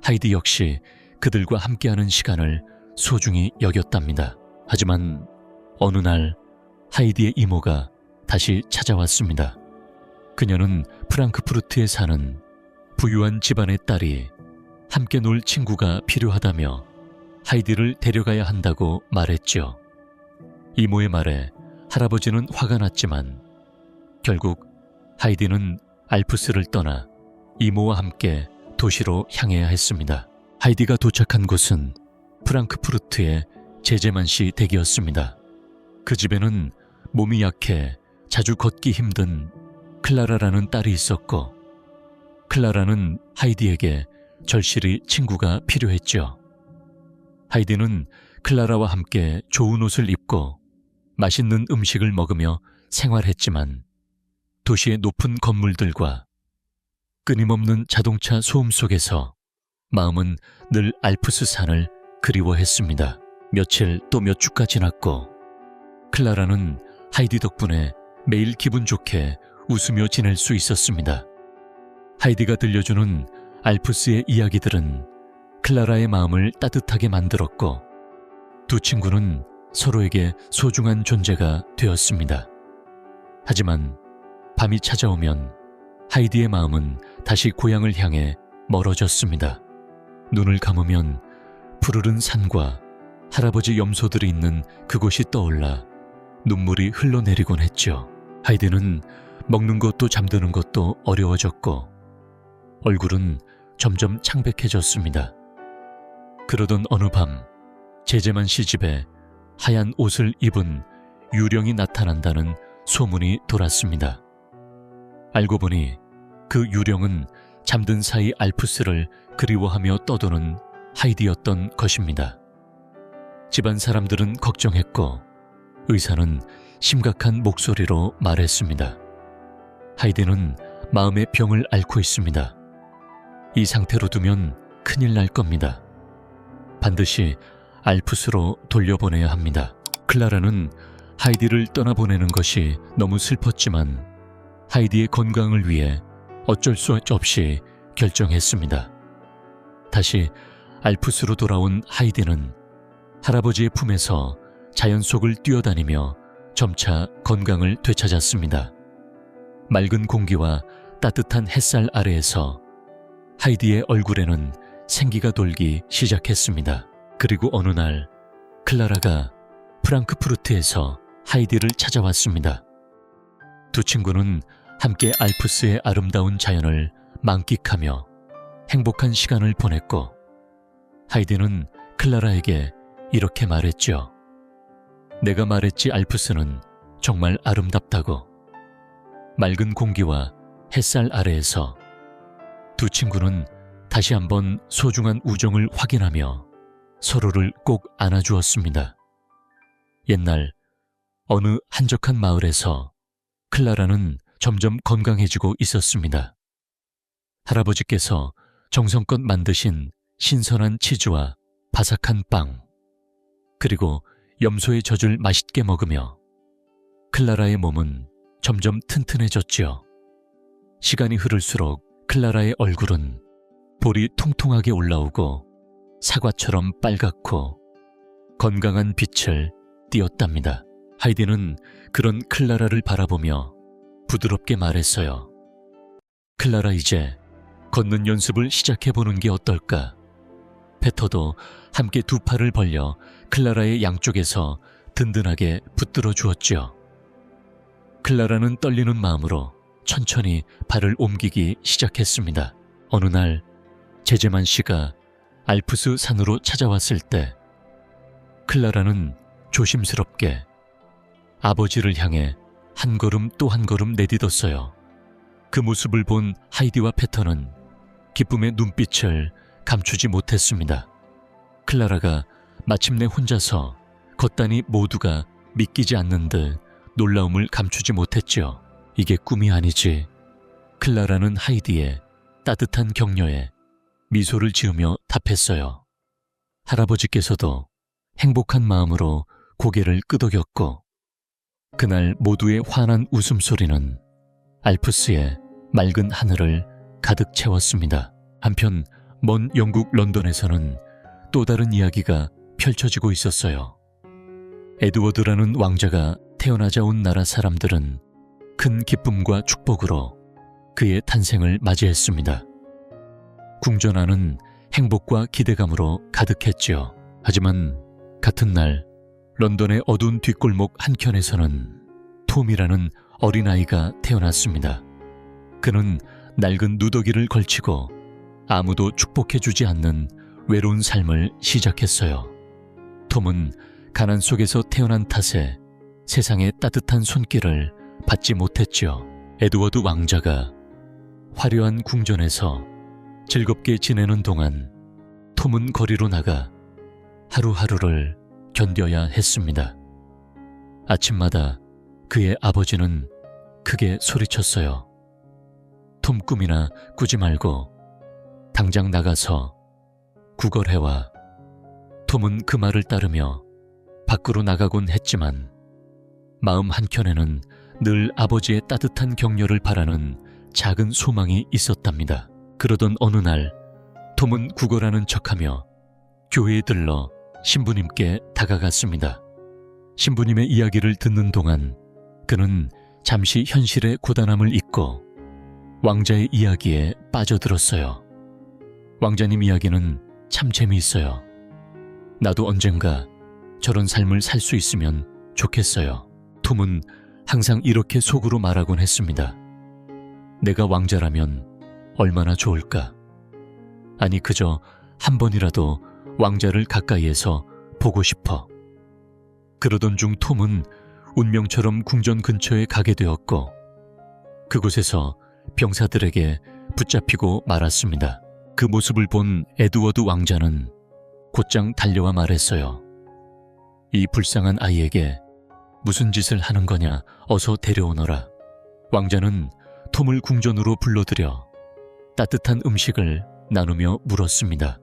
하이디 역시 그들과 함께하는 시간을 소중히 여겼답니다. 하지만 어느 날 하이디의 이모가 다시 찾아왔습니다. 그녀는 프랑크푸르트에 사는 부유한 집안의 딸이 함께 놀 친구가 필요하다며 하이디를 데려가야 한다고 말했죠. 이모의 말에 할아버지는 화가 났지만 결국 하이디는 알프스를 떠나 이모와 함께 도시로 향해야 했습니다. 하이디가 도착한 곳은 프랑크푸르트의 제제만시 댁이었습니다. 그 집에는 몸이 약해 자주 걷기 힘든 클라라라는 딸이 있었고, 클라라는 하이디에게 절실히 친구가 필요했죠. 하이디는 클라라와 함께 좋은 옷을 입고 맛있는 음식을 먹으며 생활했지만 도시의 높은 건물들과 끊임없는 자동차 소음 속에서 마음은 늘 알프스 산을 그리워했습니다. 며칠 또 몇 주가 지났고 클라라는 하이디 덕분에 매일 기분 좋게 웃으며 지낼 수 있었습니다. 하이디가 들려주는 알프스의 이야기들은 클라라의 마음을 따뜻하게 만들었고 두 친구는 서로에게 소중한 존재가 되었습니다. 하지만 밤이 찾아오면 하이디의 마음은 다시 고향을 향해 멀어졌습니다. 눈을 감으면 푸르른 산과 할아버지 염소들이 있는 그곳이 떠올라 눈물이 흘러내리곤 했죠. 하이디는 먹는 것도 잠드는 것도 어려워졌고 얼굴은 점점 창백해졌습니다. 그러던 어느 밤 제제만 씨 집에 하얀 옷을 입은 유령이 나타난다는 소문이 돌았습니다. 알고 보니 그 유령은 잠든 사이 알프스를 그리워하며 떠도는 하이디였던 것입니다. 집안 사람들은 걱정했고 의사는 심각한 목소리로 말했습니다. 하이디는 마음의 병을 앓고 있습니다. 이 상태로 두면 큰일 날 겁니다. 반드시 알프스로 돌려보내야 합니다. 클라라는 하이디를 떠나보내는 것이 너무 슬펐지만 하이디의 건강을 위해 어쩔 수 없이 결정했습니다. 다시 알프스로 돌아온 하이디는 할아버지의 품에서 자연 속을 뛰어다니며 점차 건강을 되찾았습니다. 맑은 공기와 따뜻한 햇살 아래에서 하이디의 얼굴에는 생기가 돌기 시작했습니다. 그리고 어느 날 클라라가 프랑크푸르트에서 하이디를 찾아왔습니다. 두 친구는 함께 알프스의 아름다운 자연을 만끽하며 행복한 시간을 보냈고 하이디는 클라라에게 이렇게 말했죠. 내가 말했지 알프스는 정말 아름답다고. 맑은 공기와 햇살 아래에서 두 친구는 다시 한번 소중한 우정을 확인하며 서로를 꼭 안아주었습니다. 옛날 어느 한적한 마을에서 클라라는 점점 건강해지고 있었습니다. 할아버지께서 정성껏 만드신 신선한 치즈와 바삭한 빵, 그리고 염소의 젖을 맛있게 먹으며 클라라의 몸은 점점 튼튼해졌지요. 시간이 흐를수록 클라라의 얼굴은 볼이 통통하게 올라오고 사과처럼 빨갛고 건강한 빛을 띄었답니다. 하이디는 그런 클라라를 바라보며 부드럽게 말했어요. 클라라, 이제 걷는 연습을 시작해보는 게 어떨까? 페터도 함께 두 팔을 벌려 클라라의 양쪽에서 든든하게 붙들어 주었죠. 클라라는 떨리는 마음으로 천천히 발을 옮기기 시작했습니다. 어느 날 제제만 씨가 알프스 산으로 찾아왔을 때 클라라는 조심스럽게 아버지를 향해 한 걸음 또 한 걸음 내딛었어요. 그 모습을 본 하이디와 페터는 기쁨의 눈빛을 감추지 못했습니다. 클라라가 마침내 혼자서 걷다니 모두가 믿기지 않는 듯 놀라움을 감추지 못했죠. 이게 꿈이 아니지. 클라라는 하이디의 따뜻한 격려에 미소를 지으며 답했어요. 할아버지께서도 행복한 마음으로 고개를 끄덕였고 그날 모두의 환한 웃음소리는 알프스의 맑은 하늘을 가득 채웠습니다. 한편 먼 영국 런던에서는 또 다른 이야기가 펼쳐지고 있었어요. 에드워드라는 왕자가 태어나자 온 나라 사람들은 큰 기쁨과 축복으로 그의 탄생을 맞이했습니다. 궁전 안은 행복과 기대감으로 가득했지요. 하지만 같은 날 런던의 어두운 뒷골목 한켠에서는 톰이라는 어린아이가 태어났습니다. 그는 낡은 누더기를 걸치고 아무도 축복해주지 않는 외로운 삶을 시작했어요. 톰은 가난 속에서 태어난 탓에 세상의 따뜻한 손길을 받지 못했지요. 에드워드 왕자가 화려한 궁전에서 즐겁게 지내는 동안 톰은 거리로 나가 하루하루를 견뎌야 했습니다. 아침마다 그의 아버지는 크게 소리쳤어요. 톰 꿈이나 꾸지 말고 당장 나가서 구걸해와. 톰은 그 말을 따르며 밖으로 나가곤 했지만 마음 한켠에는 늘 아버지의 따뜻한 격려를 바라는 작은 소망이 있었답니다. 그러던 어느 날 톰은 구걸하는 척하며 교회에 들러 신부님께 다가갔습니다. 신부님의 이야기를 듣는 동안 그는 잠시 현실의 고단함을 잊고 왕자의 이야기에 빠져들었어요. 왕자님 이야기는 참 재미있어요. 나도 언젠가 저런 삶을 살 수 있으면 좋겠어요. 톰은 항상 이렇게 속으로 말하곤 했습니다. 내가 왕자라면 얼마나 좋을까? 아니, 그저 한 번이라도 왕자를 가까이에서 보고 싶어. 그러던 중 톰은 운명처럼 궁전 근처에 가게 되었고 그곳에서 병사들에게 붙잡히고 말았습니다. 그 모습을 본 에드워드 왕자는 곧장 달려와 말했어요. 이 불쌍한 아이에게 무슨 짓을 하는 거냐, 어서 데려오너라. 왕자는 톰을 궁전으로 불러들여 따뜻한 음식을 나누며 물었습니다.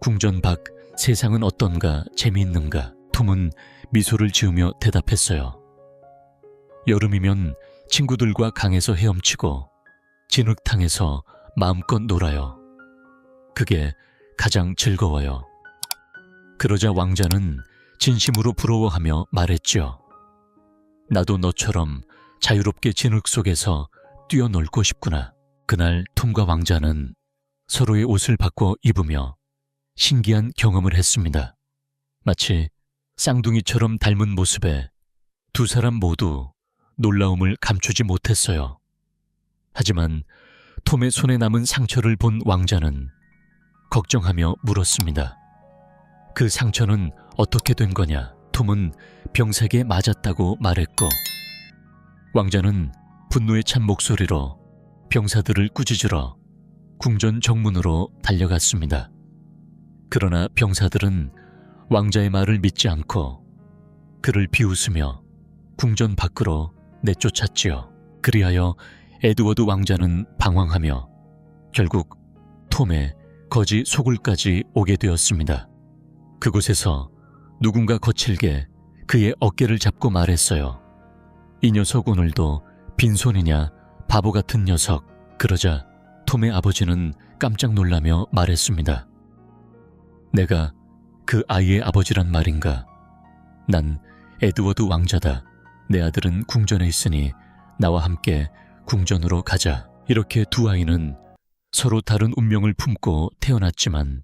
궁전 밖 세상은 어떤가, 재미있는가? 톰은 미소를 지으며 대답했어요. 여름이면 친구들과 강에서 헤엄치고 진흙탕에서 마음껏 놀아요. 그게 가장 즐거워요. 그러자 왕자는 진심으로 부러워하며 말했죠. 나도 너처럼 자유롭게 진흙 속에서 뛰어놀고 싶구나. 그날 톰과 왕자는 서로의 옷을 바꿔 입으며 신기한 경험을 했습니다. 마치 쌍둥이처럼 닮은 모습에 두 사람 모두 놀라움을 감추지 못했어요. 하지만 톰의 손에 남은 상처를 본 왕자는 걱정하며 물었습니다. 그 상처는 어떻게 된 거냐? 톰은 병색에 맞았다고 말했고 왕자는 분노에 찬 목소리로 병사들을 꾸짖으러 궁전 정문으로 달려갔습니다. 그러나 병사들은 왕자의 말을 믿지 않고 그를 비웃으며 궁전 밖으로 내쫓았지요. 그리하여 에드워드 왕자는 방황하며 결국 톰의 거지 소굴까지 오게 되었습니다. 그곳에서 누군가 거칠게 그의 어깨를 잡고 말했어요. 이 녀석 오늘도 빈손이냐, 바보 같은 녀석. 그러자 톰의 아버지는 깜짝 놀라며 말했습니다. 내가 그 아이의 아버지란 말인가? 난 에드워드 왕자다. 내 아들은 궁전에 있으니 나와 함께 궁전으로 가자. 이렇게 두 아이는 서로 다른 운명을 품고 태어났지만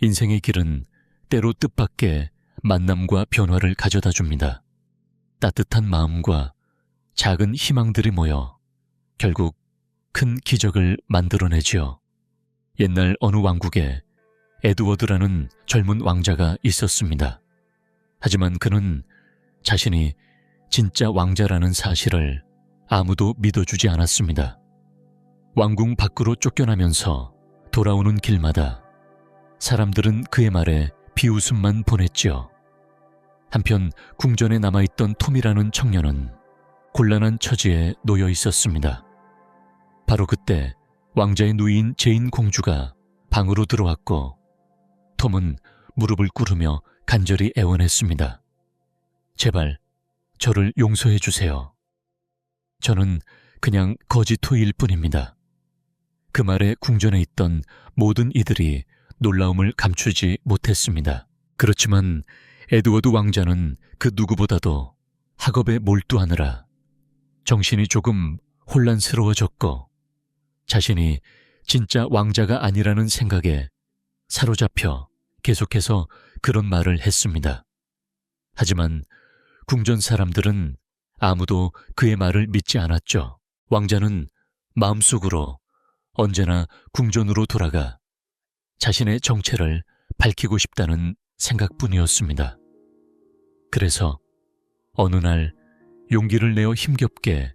인생의 길은 때로 뜻밖의 만남과 변화를 가져다 줍니다. 따뜻한 마음과 작은 희망들이 모여 결국 큰 기적을 만들어내지요. 옛날 어느 왕국에 에드워드라는 젊은 왕자가 있었습니다. 하지만 그는 자신이 진짜 왕자라는 사실을 아무도 믿어주지 않았습니다. 왕궁 밖으로 쫓겨나면서 돌아오는 길마다 사람들은 그의 말에 비웃음만 보냈지요. 한편 궁전에 남아있던 톰이라는 청년은 곤란한 처지에 놓여 있었습니다. 바로 그때 왕자의 누이인 제인 공주가 방으로 들어왔고 톰은 무릎을 꿇으며 간절히 애원했습니다. 제발 저를 용서해 주세요. 저는 그냥 거지토일 뿐입니다. 그 말에 궁전에 있던 모든 이들이 놀라움을 감추지 못했습니다. 그렇지만 에드워드 왕자는 그 누구보다도 학업에 몰두하느라 정신이 조금 혼란스러워졌고 자신이 진짜 왕자가 아니라는 생각에 사로잡혀 계속해서 그런 말을 했습니다. 하지만 궁전 사람들은 아무도 그의 말을 믿지 않았죠. 왕자는 마음속으로 언제나 궁전으로 돌아가 자신의 정체를 밝히고 싶다는 생각뿐이었습니다. 그래서 어느 날 용기를 내어 힘겹게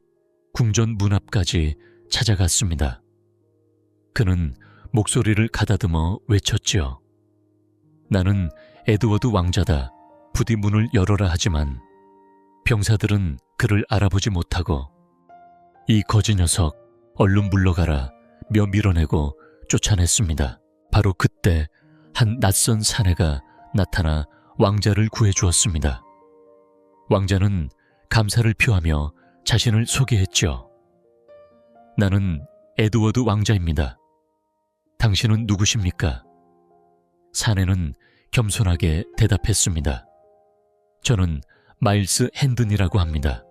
궁전 문 앞까지 찾아갔습니다. 그는 목소리를 가다듬어 외쳤지요. 나는 에드워드 왕자다. 부디 문을 열어라 하지만 병사들은 그를 알아보지 못하고 이 거지 녀석 얼른 물러가라 며 밀어내고 쫓아냈습니다. 바로 그때 한 낯선 사내가 나타나 왕자를 구해주었습니다. 왕자는 감사를 표하며 자신을 소개했죠. 나는 에드워드 왕자입니다. 당신은 누구십니까? 사내는 겸손하게 대답했습니다. 저는 마일스 핸든이라고 합니다.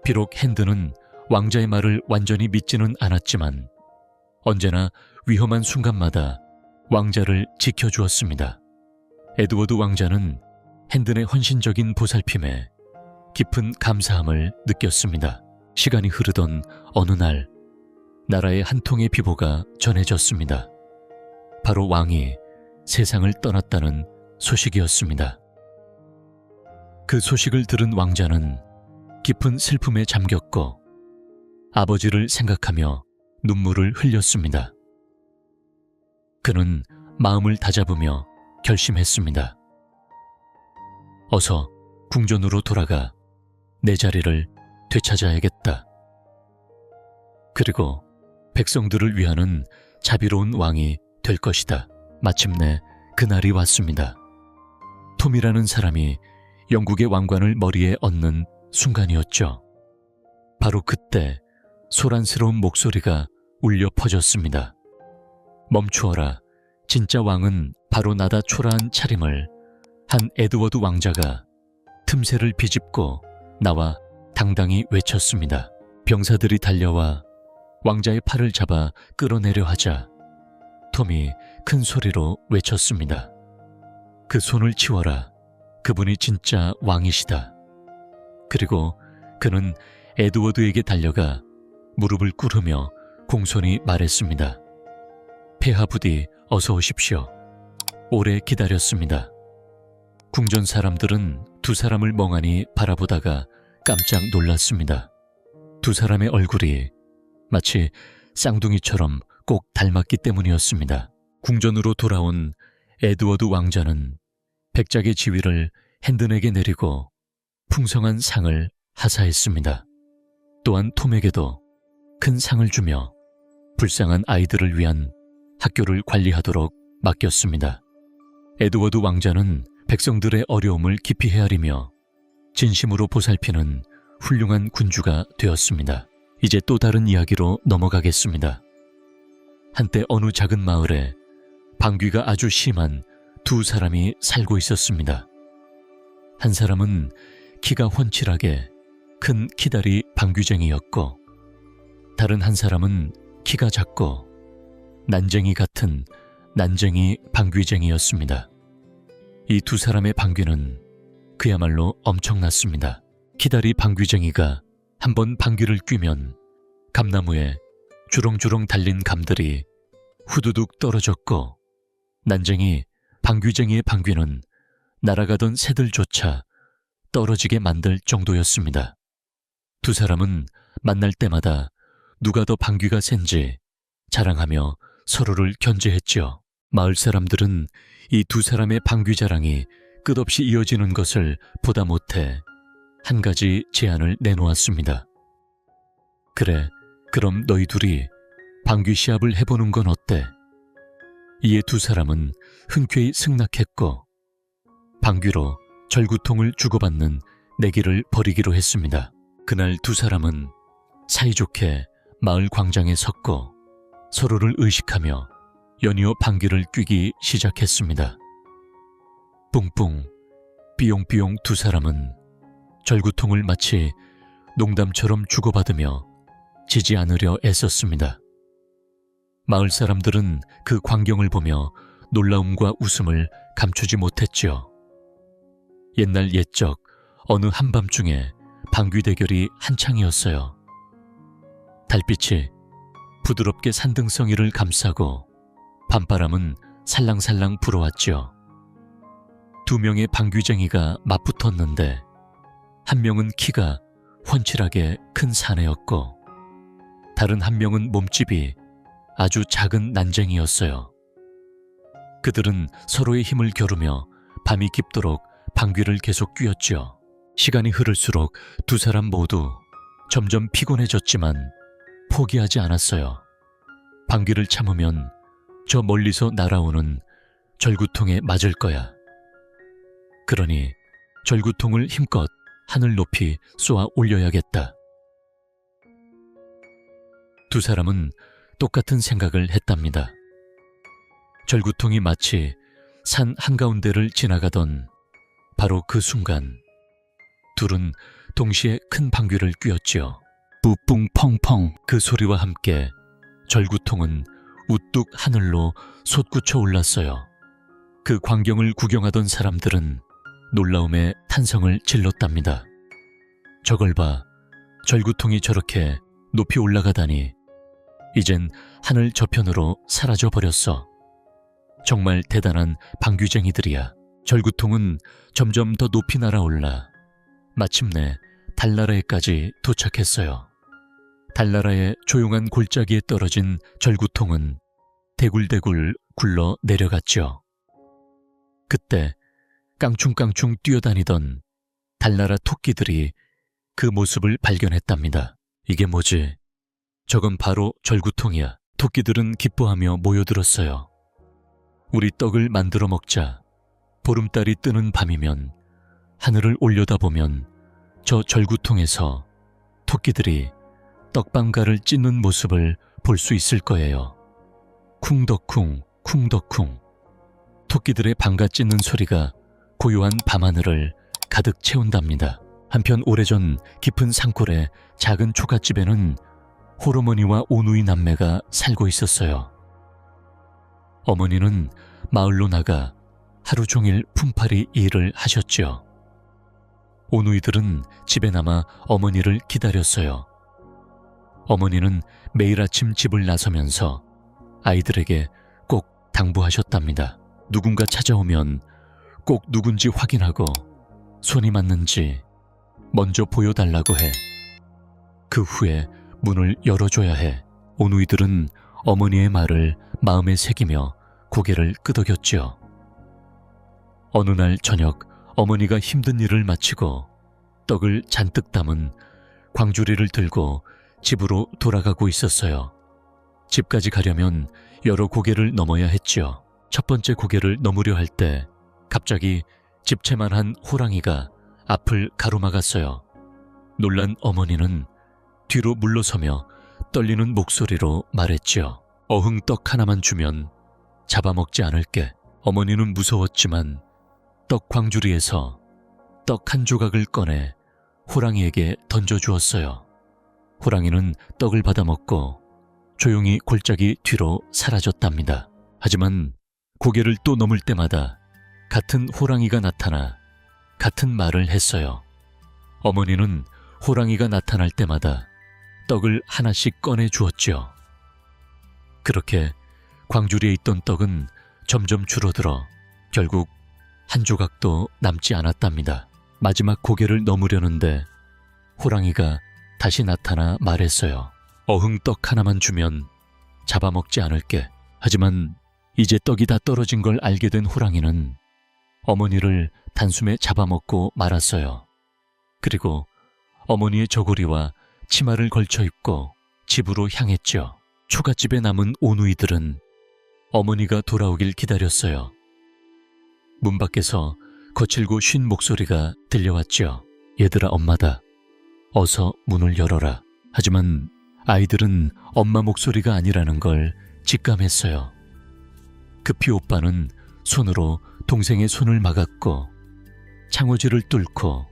비록 핸든은 왕자의 말을 완전히 믿지는 않았지만 언제나 위험한 순간마다 왕자를 지켜주었습니다. 에드워드 왕자는 핸든의 헌신적인 보살핌에 깊은 감사함을 느꼈습니다. 시간이 흐르던 어느 날 나라의 한 통의 비보가 전해졌습니다. 바로 왕이 세상을 떠났다는 소식이었습니다. 그 소식을 들은 왕자는 깊은 슬픔에 잠겼고 아버지를 생각하며 눈물을 흘렸습니다. 그는 마음을 다잡으며 결심했습니다. 어서 궁전으로 돌아가 내 자리를 되찾아야겠다. 그리고 백성들을 위하는 자비로운 왕이 될 것이다. 마침내 그날이 왔습니다. 톰이라는 사람이 영국의 왕관을 머리에 얹는 순간이었죠. 바로 그때 소란스러운 목소리가 울려 퍼졌습니다. 멈추어라. 진짜 왕은 바로 나다. 초라한 차림을 한 에드워드 왕자가 틈새를 비집고 나와 당당히 외쳤습니다. 병사들이 달려와 왕자의 팔을 잡아 끌어내려 하자 톰이 큰 소리로 외쳤습니다. 그 손을 치워라. 그분이 진짜 왕이시다. 그리고 그는 에드워드에게 달려가 무릎을 꿇으며 공손히 말했습니다. 폐하 부디 어서 오십시오. 오래 기다렸습니다. 궁전 사람들은 두 사람을 멍하니 바라보다가 깜짝 놀랐습니다. 두 사람의 얼굴이 마치 쌍둥이처럼 꼭 닮았기 때문이었습니다. 궁전으로 돌아온 에드워드 왕자는 백작의 지위를 핸든에게 내리고 풍성한 상을 하사했습니다. 또한 톰에게도 큰 상을 주며 불쌍한 아이들을 위한 학교를 관리하도록 맡겼습니다. 에드워드 왕자는 백성들의 어려움을 깊이 헤아리며 진심으로 보살피는 훌륭한 군주가 되었습니다. 이제 또 다른 이야기로 넘어가겠습니다. 한때 어느 작은 마을에 방귀가 아주 심한 두 사람이 살고 있었습니다. 한 사람은 키가 훤칠하게 큰 키다리 방귀쟁이였고 다른 한 사람은 키가 작고 난쟁이 같은 난쟁이 방귀쟁이였습니다. 이 두 사람의 방귀는 그야말로 엄청났습니다. 키다리 방귀쟁이가 한번 방귀를 뀌면 감나무에 주렁주렁 달린 감들이 후두둑 떨어졌고 난쟁이 방귀쟁이의 방귀는 날아가던 새들조차 떨어지게 만들 정도였습니다. 두 사람은 만날 때마다 누가 더 방귀가 센지 자랑하며 서로를 견제했지요. 마을 사람들은 이 두 사람의 방귀 자랑이 끝없이 이어지는 것을 보다 못해 한 가지 제안을 내놓았습니다. 그래, 그럼 너희 둘이 방귀 시합을 해보는 건 어때? 이에 두 사람은 흔쾌히 승낙했고 방귀로 절구통을 주고받는 내기를 벌이기로 했습니다. 그날 두 사람은 사이좋게 마을 광장에 섰고 서로를 의식하며 연이어 방귀를 뀌기 시작했습니다. 뿡뿡, 삐용삐용 두 사람은 절구통을 마치 농담처럼 주고받으며 지지 않으려 애썼습니다. 마을 사람들은 그 광경을 보며 놀라움과 웃음을 감추지 못했지요. 옛날 옛적 어느 한밤중에 방귀 대결이 한창이었어요. 달빛이 부드럽게 산등성이를 감싸고 밤바람은 살랑살랑 불어왔지요. 두 명의 방귀쟁이가 맞붙었는데 한 명은 키가 훤칠하게 큰 사내였고 다른 한 명은 몸집이 아주 작은 난쟁이였어요. 그들은 서로의 힘을 겨루며 밤이 깊도록 방귀를 계속 뀌었지요. 시간이 흐를수록 두 사람 모두 점점 피곤해졌지만 포기하지 않았어요. 방귀를 참으면 저 멀리서 날아오는 절구통에 맞을 거야. 그러니 절구통을 힘껏 하늘 높이 쏘아 올려야겠다. 두 사람은 똑같은 생각을 했답니다. 절구통이 마치 산 한가운데를 지나가던 바로 그 순간 둘은 동시에 큰 방귀를 뀌었지요. 뿌뿡 펑펑 그 소리와 함께 절구통은 우뚝 하늘로 솟구쳐 올랐어요. 그 광경을 구경하던 사람들은 놀라움에 탄성을 질렀답니다. 저걸 봐, 절구통이 저렇게 높이 올라가다니 이젠 하늘 저편으로 사라져 버렸어. 정말 대단한 방귀쟁이들이야. 절구통은 점점 더 높이 날아올라 마침내 달나라에까지 도착했어요. 달나라의 조용한 골짜기에 떨어진 절구통은 대굴대굴 굴러 내려갔죠. 그때 깡충깡충 뛰어다니던 달나라 토끼들이 그 모습을 발견했답니다. 이게 뭐지? 저건 바로 절구통이야. 토끼들은 기뻐하며 모여들었어요. 우리 떡을 만들어 먹자. 보름달이 뜨는 밤이면 하늘을 올려다보면 저 절구통에서 토끼들이 떡방가를 찢는 모습을 볼 수 있을 거예요. 쿵덕쿵 쿵덕쿵 토끼들의 방가 찢는 소리가 고요한 밤하늘을 가득 채운답니다. 한편 오래전 깊은 산골의 작은 초가집에는 홀어머니와 오누이 남매가 살고 있었어요. 어머니는 마을로 나가 하루 종일 품팔이 일을 하셨지요. 오누이들은 집에 남아 어머니를 기다렸어요. 어머니는 매일 아침 집을 나서면서 아이들에게 꼭 당부하셨답니다. 누군가 찾아오면 꼭 누군지 확인하고 손이 맞는지 먼저 보여달라고 해. 그 후에 문을 열어줘야 해. 오누이들은 어머니의 말을 마음에 새기며 고개를 끄덕였지요. 어느 날 저녁 어머니가 힘든 일을 마치고 떡을 잔뜩 담은 광주리를 들고 집으로 돌아가고 있었어요. 집까지 가려면 여러 고개를 넘어야 했지요. 첫 번째 고개를 넘으려 할 때 갑자기 집채만한 호랑이가 앞을 가로막았어요. 놀란 어머니는 뒤로 물러서며 떨리는 목소리로 말했지요. 어흥 떡 하나만 주면 잡아먹지 않을게. 어머니는 무서웠지만 떡 광주리에서 떡 한 조각을 꺼내 호랑이에게 던져주었어요. 호랑이는 떡을 받아먹고 조용히 골짜기 뒤로 사라졌답니다. 하지만 고개를 또 넘을 때마다 같은 호랑이가 나타나 같은 말을 했어요. 어머니는 호랑이가 나타날 때마다 떡을 하나씩 꺼내 주었지요. 그렇게 광주리에 있던 떡은 점점 줄어들어 결국 한 조각도 남지 않았답니다. 마지막 고개를 넘으려는데 호랑이가 다시 나타나 말했어요. 어흥 떡 하나만 주면 잡아먹지 않을게. 하지만 이제 떡이 다 떨어진 걸 알게 된 호랑이는 어머니를 단숨에 잡아먹고 말았어요. 그리고 어머니의 저고리와 치마를 걸쳐 입고 집으로 향했죠. 초가집에 남은 오누이들은 어머니가 돌아오길 기다렸어요. 문 밖에서 거칠고 쉰 목소리가 들려왔죠. 얘들아, 엄마다. 어서 문을 열어라. 하지만 아이들은 엄마 목소리가 아니라는 걸 직감했어요. 급히 오빠는 손으로 동생의 손을 막았고 창호지를 뚫고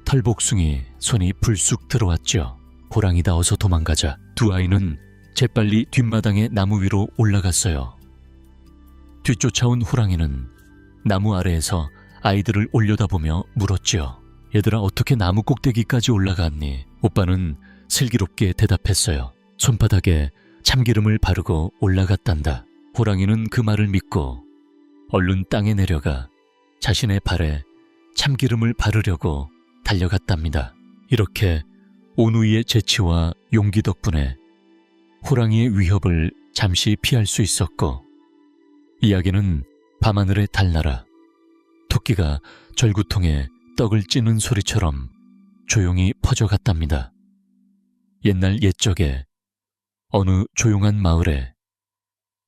털복숭이 손이 불쑥 들어왔죠. 호랑이다, 어서 도망가자. 두 아이는 재빨리 뒷마당의 나무 위로 올라갔어요. 뒤쫓아온 호랑이는 나무 아래에서 아이들을 올려다보며 물었지요. 얘들아, 어떻게 나무 꼭대기까지 올라갔니? 오빠는 슬기롭게 대답했어요. 손바닥에 참기름을 바르고 올라갔단다. 호랑이는 그 말을 믿고 얼른 땅에 내려가 자신의 발에 참기름을 바르려고 달려갔답니다. 이렇게 오누이의 재치와 용기 덕분에 호랑이의 위협을 잠시 피할 수 있었고, 이야기는 밤하늘의 달나라 토끼가 절구통에 떡을 찌는 소리처럼 조용히 퍼져갔답니다. 옛날 옛적에 어느 조용한 마을에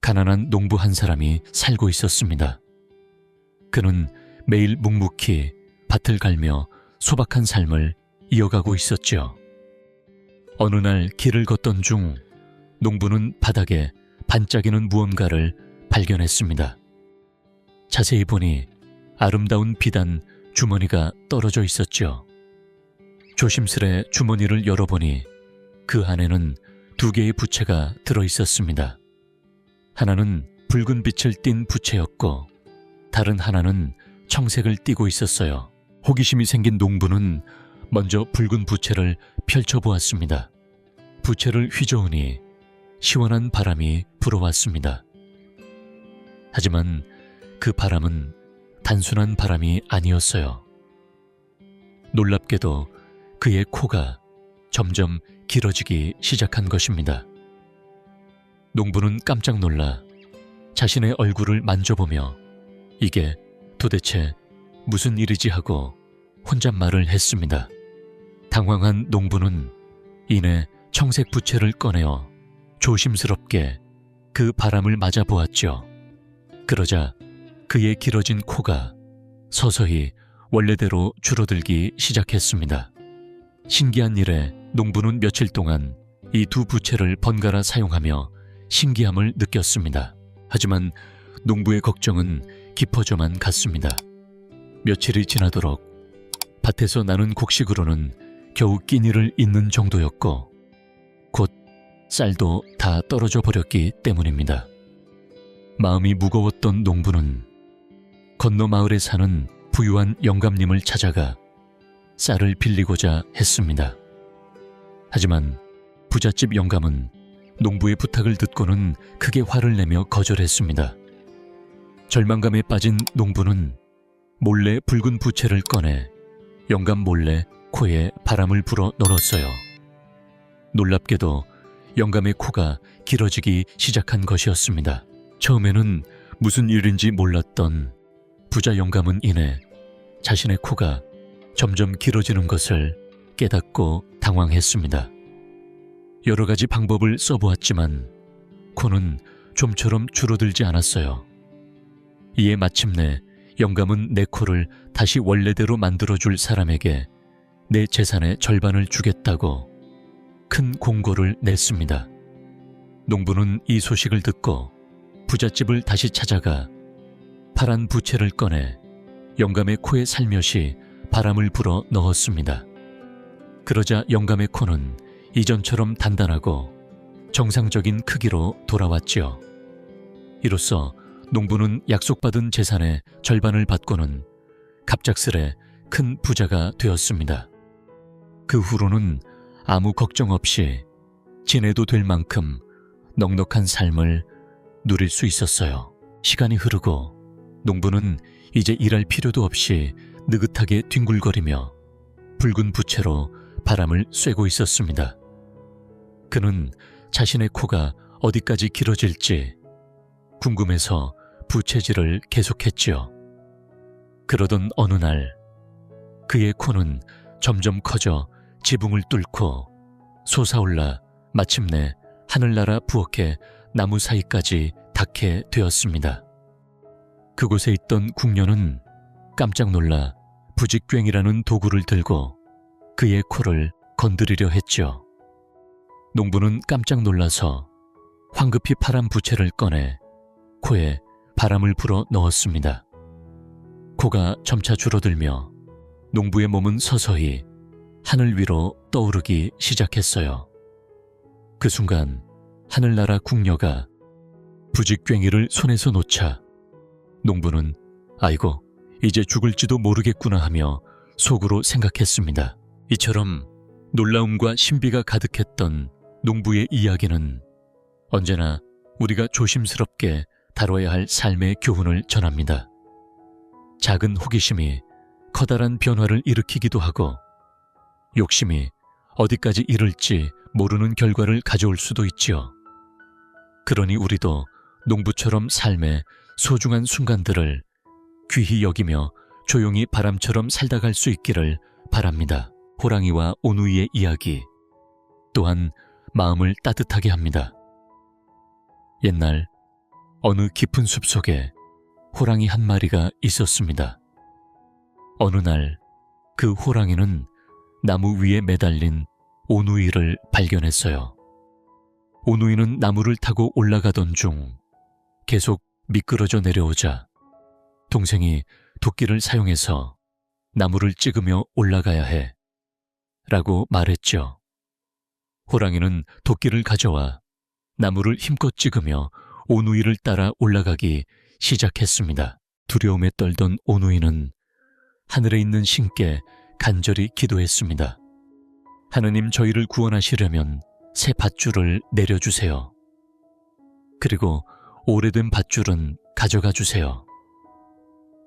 가난한 농부 한 사람이 살고 있었습니다. 그는 매일 묵묵히 밭을 갈며 소박한 삶을 이어가고 있었죠. 어느 날 길을 걷던 중 농부는 바닥에 반짝이는 무언가를 발견했습니다. 자세히 보니 아름다운 비단 주머니가 떨어져 있었죠. 조심스레 주머니를 열어보니 그 안에는 2개의 부채가 들어 있었습니다. 하나는 붉은 빛을 띤 부채였고 다른 하나는 청색을 띠고 있었어요. 호기심이 생긴 농부는 먼저 붉은 부채를 펼쳐보았습니다. 부채를 휘저으니 시원한 바람이 불어왔습니다. 하지만 그 바람은 단순한 바람이 아니었어요. 놀랍게도 그의 코가 점점 길어지기 시작한 것입니다. 농부는 깜짝 놀라 자신의 얼굴을 만져보며 이게 도대체 무슨 일이지 하고 혼잣말을 했습니다. 당황한 농부는 이내 청색 부채를 꺼내어 조심스럽게 그 바람을 맞아 보았죠. 그러자 그의 길어진 코가 서서히 원래대로 줄어들기 시작했습니다. 신기한 일에 농부는 며칠 동안 이 2 부채를 번갈아 사용하며 신기함을 느꼈습니다. 하지만 농부의 걱정은 깊어져만 갔습니다. 며칠이 지나도록 밭에서 나는 곡식으로는 겨우 끼니를 잇는 정도였고 곧 쌀도 다 떨어져 버렸기 때문입니다. 마음이 무거웠던 농부는 건너 마을에 사는 부유한 영감님을 찾아가 쌀을 빌리고자 했습니다. 하지만 부잣집 영감은 농부의 부탁을 듣고는 크게 화를 내며 거절했습니다. 절망감에 빠진 농부는 몰래 붉은 부채를 꺼내 영감 몰래 코에 바람을 불어 넣었어요. 놀랍게도 영감의 코가 길어지기 시작한 것이었습니다. 처음에는 무슨 일인지 몰랐던 부자 영감은 이내 자신의 코가 점점 길어지는 것을 깨닫고 당황했습니다. 여러 가지 방법을 써보았지만 코는 좀처럼 줄어들지 않았어요. 이에 마침내 영감은 내 코를 다시 원래대로 만들어줄 사람에게 내 재산의 절반을 주겠다고 큰 공고를 냈습니다. 농부는 이 소식을 듣고 부잣집을 다시 찾아가 파란 부채를 꺼내 영감의 코에 살며시 바람을 불어 넣었습니다. 그러자 영감의 코는 이전처럼 단단하고 정상적인 크기로 돌아왔지요. 이로써 농부는 약속받은 재산의 절반을 받고는 갑작스레 큰 부자가 되었습니다. 그 후로는 아무 걱정 없이 지내도 될 만큼 넉넉한 삶을 누릴 수 있었어요. 시간이 흐르고 농부는 이제 일할 필요도 없이 느긋하게 뒹굴거리며 붉은 부채로 바람을 쐬고 있었습니다. 그는 자신의 코가 어디까지 길어질지 궁금해서 부채질을 계속했지요. 그러던 어느 날 그의 코는 점점 커져 지붕을 뚫고 솟아올라 마침내 하늘나라 부엌의 나무 사이까지 닿게 되었습니다. 그곳에 있던 궁녀는 깜짝 놀라 부직괭이라는 도구를 들고 그의 코를 건드리려 했죠. 농부는 깜짝 놀라서 황급히 파란 부채를 꺼내 코에 바람을 불어 넣었습니다. 코가 점차 줄어들며 농부의 몸은 서서히 하늘 위로 떠오르기 시작했어요. 그 순간 하늘나라 궁녀가 부직괭이를 손에서 놓자 농부는 아이고 이제 죽을지도 모르겠구나 하며 속으로 생각했습니다. 이처럼 놀라움과 신비가 가득했던 농부의 이야기는 언제나 우리가 조심스럽게 다뤄야 할 삶의 교훈을 전합니다. 작은 호기심이 커다란 변화를 일으키기도 하고 욕심이 어디까지 이를지 모르는 결과를 가져올 수도 있지요. 그러니 우리도 농부처럼 삶의 소중한 순간들을 귀히 여기며 조용히 바람처럼 살다 갈 수 있기를 바랍니다. 호랑이와 오누이의 이야기 또한 마음을 따뜻하게 합니다. 옛날 어느 깊은 숲속에 호랑이 한 마리가 있었습니다. 어느 날 그 호랑이는 나무 위에 매달린 오누이를 발견했어요. 오누이는 나무를 타고 올라가던 중 계속 미끄러져 내려오자 동생이 도끼를 사용해서 나무를 찍으며 올라가야 해 라고 말했죠. 호랑이는 도끼를 가져와 나무를 힘껏 찍으며 오누이를 따라 올라가기 시작했습니다. 두려움에 떨던 오누이는 하늘에 있는 신께 간절히 기도했습니다. 하느님, 저희를 구원하시려면 새 밧줄을 내려주세요. 그리고 오래된 밧줄은 가져가 주세요.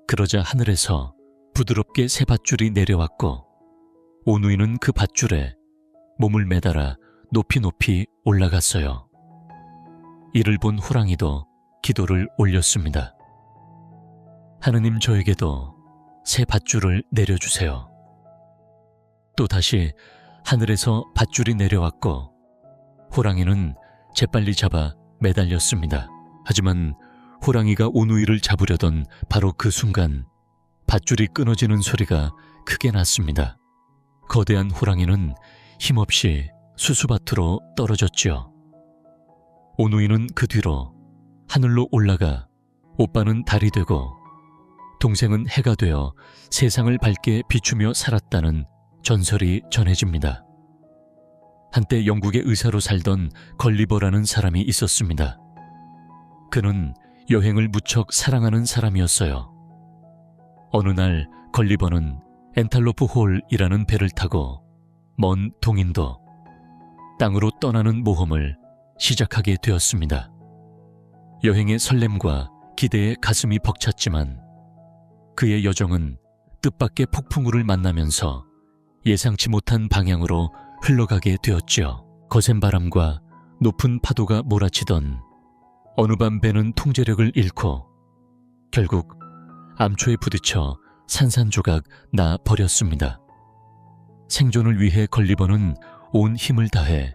그러자 하늘에서 부드럽게 새 밧줄이 내려왔고 오누이는 그 밧줄에 몸을 매달아 높이 높이 올라갔어요. 이를 본 호랑이도 기도를 올렸습니다. 하느님, 저에게도 새 밧줄을 내려주세요. 또다시 하늘에서 밧줄이 내려왔고 호랑이는 재빨리 잡아 매달렸습니다. 하지만 호랑이가 오누이를 잡으려던 바로 그 순간 밧줄이 끊어지는 소리가 크게 났습니다. 거대한 호랑이는 힘없이 수수밭으로 떨어졌지요. 오누이는 그 뒤로 하늘로 올라가 오빠는 달이 되고 동생은 해가 되어 세상을 밝게 비추며 살았다는 전설이 전해집니다. 한때 영국의 의사로 살던 걸리버라는 사람이 있었습니다. 그는 여행을 무척 사랑하는 사람이었어요. 어느 날 걸리버는 엔탈로프 홀이라는 배를 타고 먼 동인도 땅으로 떠나는 모험을 시작하게 되었습니다. 여행의 설렘과 기대에 가슴이 벅찼지만 그의 여정은 뜻밖의 폭풍우를 만나면서 예상치 못한 방향으로 흘러가게 되었지요. 거센 바람과 높은 파도가 몰아치던 어느 밤 배는 통제력을 잃고 결국 암초에 부딪혀 산산조각 나 버렸습니다. 생존을 위해 걸리버는 온 힘을 다해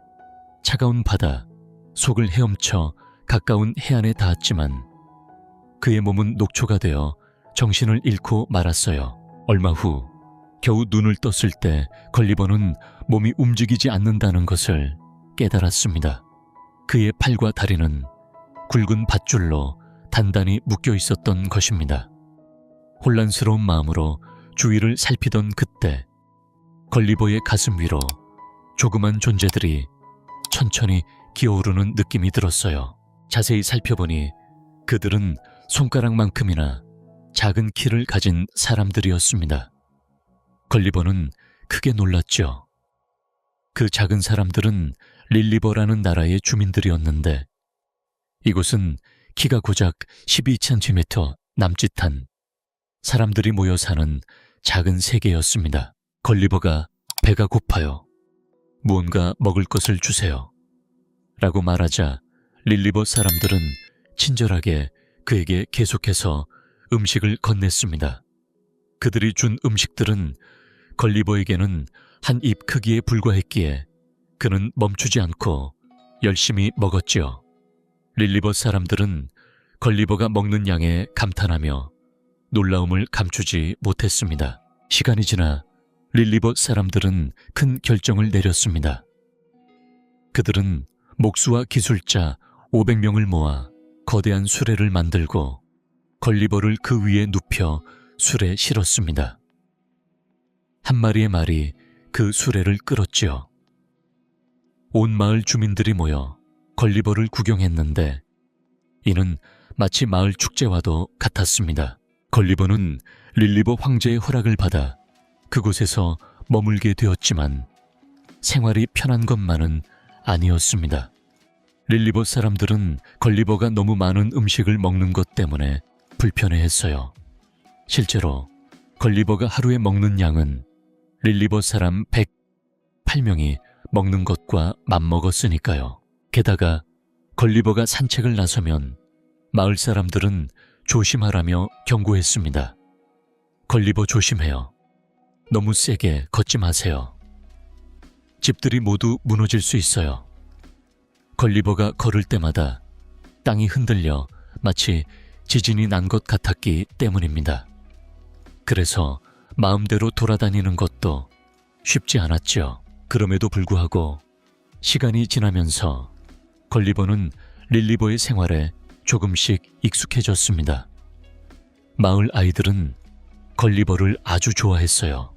차가운 바다 속을 헤엄쳐 가까운 해안에 닿았지만 그의 몸은 녹초가 되어 정신을 잃고 말았어요. 얼마 후 겨우 눈을 떴을 때 걸리버는 몸이 움직이지 않는다는 것을 깨달았습니다. 그의 팔과 다리는 굵은 밧줄로 단단히 묶여 있었던 것입니다. 혼란스러운 마음으로 주위를 살피던 그때 걸리버의 가슴 위로 조그만 존재들이 천천히 기어오르는 느낌이 들었어요. 자세히 살펴보니 그들은 손가락만큼이나 작은 키를 가진 사람들이었습니다. 걸리버는 크게 놀랐죠. 그 작은 사람들은 릴리버라는 나라의 주민들이었는데 이곳은 키가 고작 12cm 남짓한 사람들이 모여 사는 작은 세계였습니다. 걸리버가 배가 고파요. 무언가 먹을 것을 주세요. 라고 말하자 릴리버 사람들은 친절하게 그에게 계속해서 음식을 건넸습니다. 그들이 준 음식들은 걸리버에게는 한 입 크기에 불과했기에 그는 멈추지 않고 열심히 먹었지요. 릴리버 사람들은 걸리버가 먹는 양에 감탄하며 놀라움을 감추지 못했습니다. 시간이 지나 릴리버 사람들은 큰 결정을 내렸습니다. 그들은 목수와 기술자 500명을 모아 거대한 수레를 만들고 걸리버를 그 위에 눕혀 수레에 실었습니다. 한 마리의 말이 그 수레를 끌었지요. 온 마을 주민들이 모여 걸리버를 구경했는데 이는 마치 마을 축제와도 같았습니다. 걸리버는 릴리버 황제의 허락을 받아 그곳에서 머물게 되었지만 생활이 편한 것만은 아니었습니다. 릴리버 사람들은 걸리버가 너무 많은 음식을 먹는 것 때문에 불편해했어요. 실제로 걸리버가 하루에 먹는 양은 릴리버 사람 108명이 먹는 것과 맞먹었으니까요. 게다가 걸리버가 산책을 나서면 마을 사람들은 조심하라며 경고했습니다. 걸리버 조심해요. 너무 세게 걷지 마세요. 집들이 모두 무너질 수 있어요. 걸리버가 걸을 때마다 땅이 흔들려 마치 지진이 난 것 같았기 때문입니다. 그래서 마음대로 돌아다니는 것도 쉽지 않았죠. 그럼에도 불구하고 시간이 지나면서 걸리버는 릴리버의 생활에 조금씩 익숙해졌습니다. 마을 아이들은 걸리버를 아주 좋아했어요.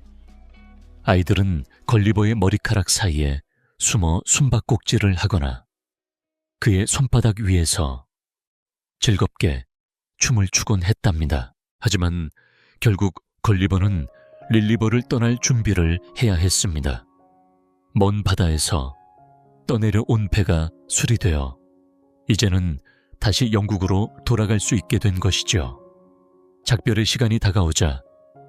아이들은 걸리버의 머리카락 사이에 숨어 숨바꼭질을 하거나 그의 손바닥 위에서 즐겁게 춤을 추곤 했답니다. 하지만 결국 걸리버는 릴리버를 떠날 준비를 해야 했습니다. 먼 바다에서 떠내려 온 배가 수리되어 이제는 다시 영국으로 돌아갈 수 있게 된 것이죠. 작별의 시간이 다가오자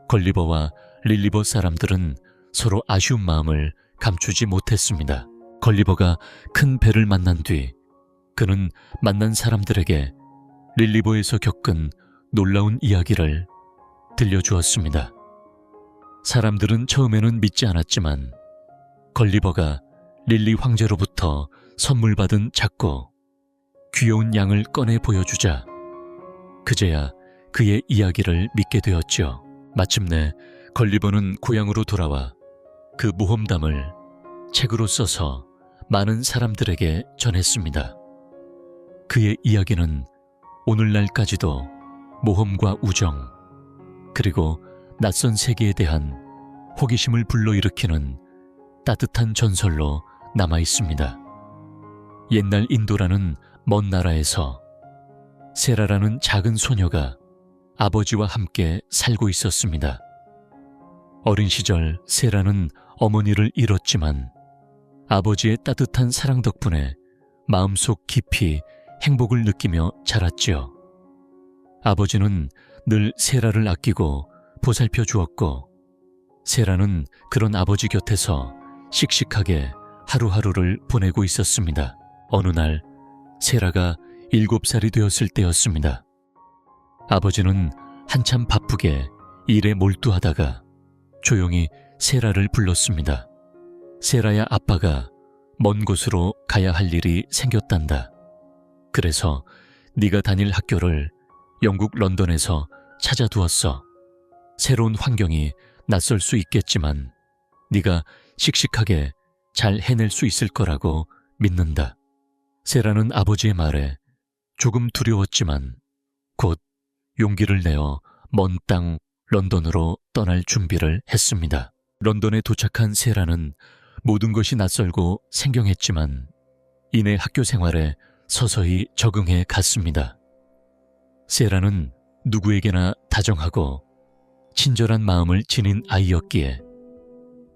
걸리버와 릴리버 사람들은 서로 아쉬운 마음을 감추지 못했습니다. 걸리버가 큰 배를 만난 뒤 그는 만난 사람들에게 릴리버에서 겪은 놀라운 이야기를 들려주었습니다. 사람들은 처음에는 믿지 않았지만 걸리버가 릴리 황제로부터 선물 받은 작고 귀여운 양을 꺼내 보여주자 그제야 그의 이야기를 믿게 되었죠. 마침내 걸리버는 고향으로 돌아와 그 모험담을 책으로 써서 많은 사람들에게 전했습니다. 그의 이야기는 오늘날까지도 모험과 우정, 그리고 낯선 세계에 대한 호기심을 불러일으키는 따뜻한 전설로 남아 있습니다. 옛날 인도라는 먼 나라에서 세라라는 작은 소녀가 아버지와 함께 살고 있었습니다. 어린 시절 세라는 어머니를 잃었지만 아버지의 따뜻한 사랑 덕분에 마음속 깊이 행복을 느끼며 자랐지요. 아버지는 늘 세라를 아끼고 보살펴 주었고 세라는 그런 아버지 곁에서 씩씩하게 하루하루를 보내고 있었습니다. 어느 날 세라가 7살이 되었을 때였습니다. 아버지는 한참 바쁘게 일에 몰두하다가 조용히 세라를 불렀습니다. 세라야, 아빠가 먼 곳으로 가야 할 일이 생겼단다. 그래서 네가 다닐 학교를 영국 런던에서 찾아두었어. 새로운 환경이 낯설 수 있겠지만 네가 씩씩하게 잘 해낼 수 있을 거라고 믿는다. 세라는 아버지의 말에 조금 두려웠지만 곧 용기를 내어 먼 땅 런던으로 떠날 준비를 했습니다. 런던에 도착한 세라는 모든 것이 낯설고 생경했지만 이내 학교 생활에 서서히 적응해 갔습니다. 세라는 누구에게나 다정하고 친절한 마음을 지닌 아이였기에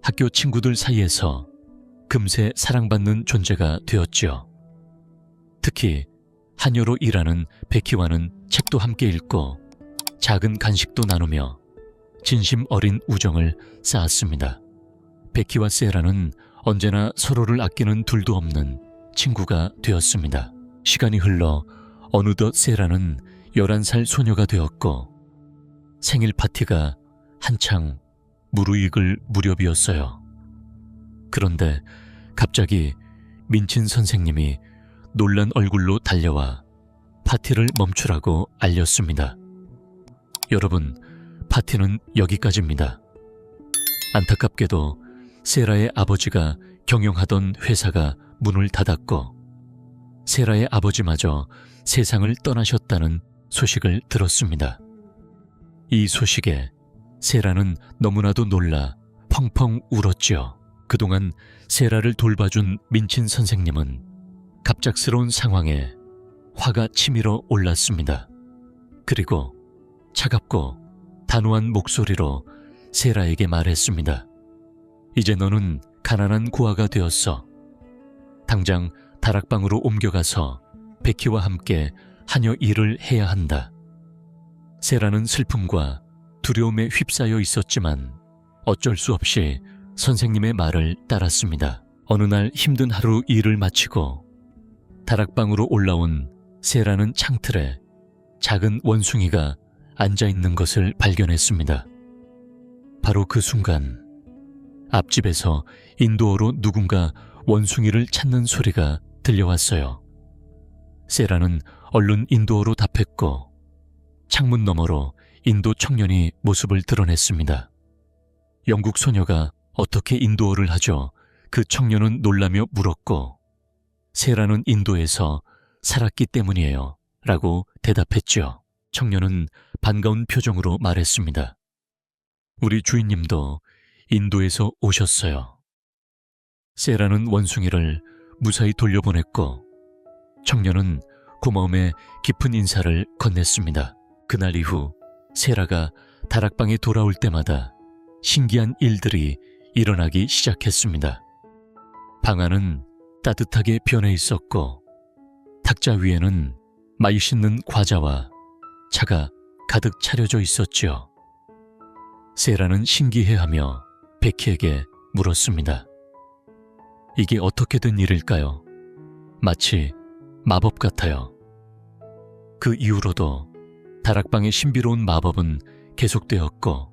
학교 친구들 사이에서 금세 사랑받는 존재가 되었지요. 특히 한여로 일하는 베키와는 책도 함께 읽고 작은 간식도 나누며 진심 어린 우정을 쌓았습니다. 베키와 세라는 언제나 서로를 아끼는 둘도 없는 친구가 되었습니다. 시간이 흘러 어느덧 세라는 11살 소녀가 되었고 생일 파티가 한창 무르익을 무렵이었어요. 그런데 갑자기 민친 선생님이 놀란 얼굴로 달려와 파티를 멈추라고 알렸습니다. 여러분, 파티는 여기까지입니다. 안타깝게도 세라의 아버지가 경영하던 회사가 문을 닫았고 세라의 아버지마저 세상을 떠나셨다는 소식을 들었습니다. 이 소식에 세라는 너무나도 놀라 펑펑 울었지요. 그동안 세라를 돌봐준 민친 선생님은 갑작스러운 상황에 화가 치밀어 올랐습니다. 그리고 차갑고 단호한 목소리로 세라에게 말했습니다. 이제 너는 가난한 고아가 되었어. 당장 다락방으로 옮겨가서 베키와 함께 하녀 일을 해야 한다. 세라는 슬픔과 두려움에 휩싸여 있었지만 어쩔 수 없이 선생님의 말을 따랐습니다. 어느 날 힘든 하루 일을 마치고 다락방으로 올라온 세라는 창틀에 작은 원숭이가 앉아있는 것을 발견했습니다. 바로 그 순간 앞집에서 인도어로 누군가 원숭이를 찾는 소리가 들려왔어요. 세라는 얼른 인도어로 답했고 창문 너머로 인도 청년이 모습을 드러냈습니다. 영국 소녀가 어떻게 인도어를 하죠? 그 청년은 놀라며 물었고 세라는 인도에서 살았기 때문이에요 라고 대답했죠. 청년은 반가운 표정으로 말했습니다. 우리 주인님도 인도에서 오셨어요. 세라는 원숭이를 무사히 돌려보냈고 청년은 고마움에 깊은 인사를 건넸습니다. 그날 이후 세라가 다락방에 돌아올 때마다 신기한 일들이 일어나기 시작했습니다. 방 안은 따뜻하게 변해 있었고 탁자 위에는 맛있는 과자와 차가 가득 차려져 있었지요. 세라는 신기해하며 베키에게 물었습니다. 이게 어떻게 된 일일까요? 마치 마법 같아요. 그 이후로도 다락방의 신비로운 마법은 계속되었고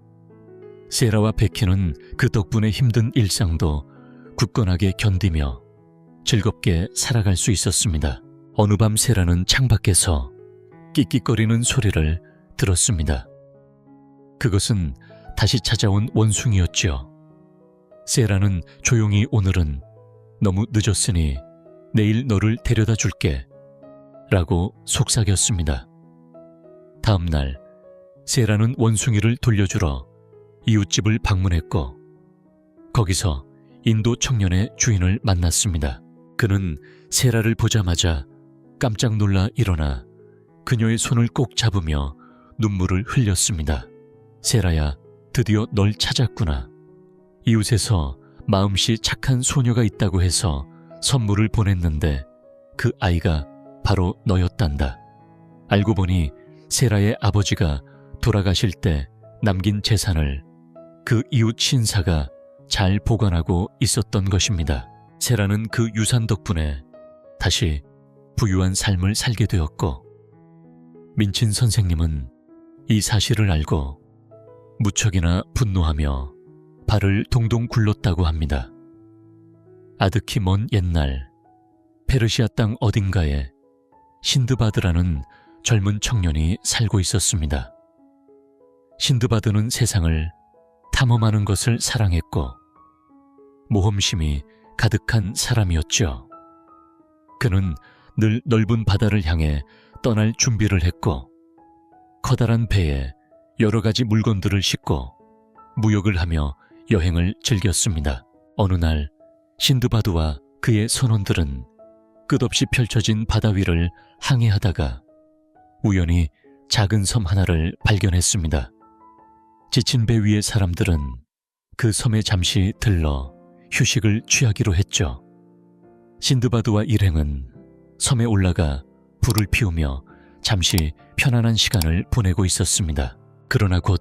세라와 베키는 그 덕분에 힘든 일상도 굳건하게 견디며 즐겁게 살아갈 수 있었습니다. 어느 밤 세라는 창밖에서 끽끽거리는 소리를 들었습니다. 그것은 다시 찾아온 원숭이였지요. 세라는 조용히 오늘은 너무 늦었으니 내일 너를 데려다 줄게 라고 속삭였습니다. 다음 날 세라는 원숭이를 돌려주러 이웃집을 방문했고 거기서 인도 청년의 주인을 만났습니다. 그는 세라를 보자마자 깜짝 놀라 일어나 그녀의 손을 꼭 잡으며 눈물을 흘렸습니다. 세라야, 드디어 널 찾았구나. 이웃에서 마음씨 착한 소녀가 있다고 해서 선물을 보냈는데 그 아이가 바로 너였단다. 알고 보니 세라의 아버지가 돌아가실 때 남긴 재산을 그 이웃 신사가 잘 보관하고 있었던 것입니다. 세라는 그 유산 덕분에 다시 부유한 삶을 살게 되었고 민친 선생님은 이 사실을 알고 무척이나 분노하며 발을 동동 굴렀다고 합니다. 아득히 먼 옛날 페르시아 땅 어딘가에 신드바드라는 젊은 청년이 살고 있었습니다. 신드바드는 세상을 탐험하는 것을 사랑했고 모험심이 가득한 사람이었죠. 그는 늘 넓은 바다를 향해 떠날 준비를 했고 커다란 배에 여러 가지 물건들을 싣고 무역을 하며 여행을 즐겼습니다. 어느 날 신드바드와 그의 선원들은 끝없이 펼쳐진 바다 위를 항해하다가 우연히 작은 섬 하나를 발견했습니다. 지친 배 위의 사람들은 그 섬에 잠시 들러 휴식을 취하기로 했죠. 신드바드와 일행은 섬에 올라가 불을 피우며 잠시 편안한 시간을 보내고 있었습니다. 그러나 곧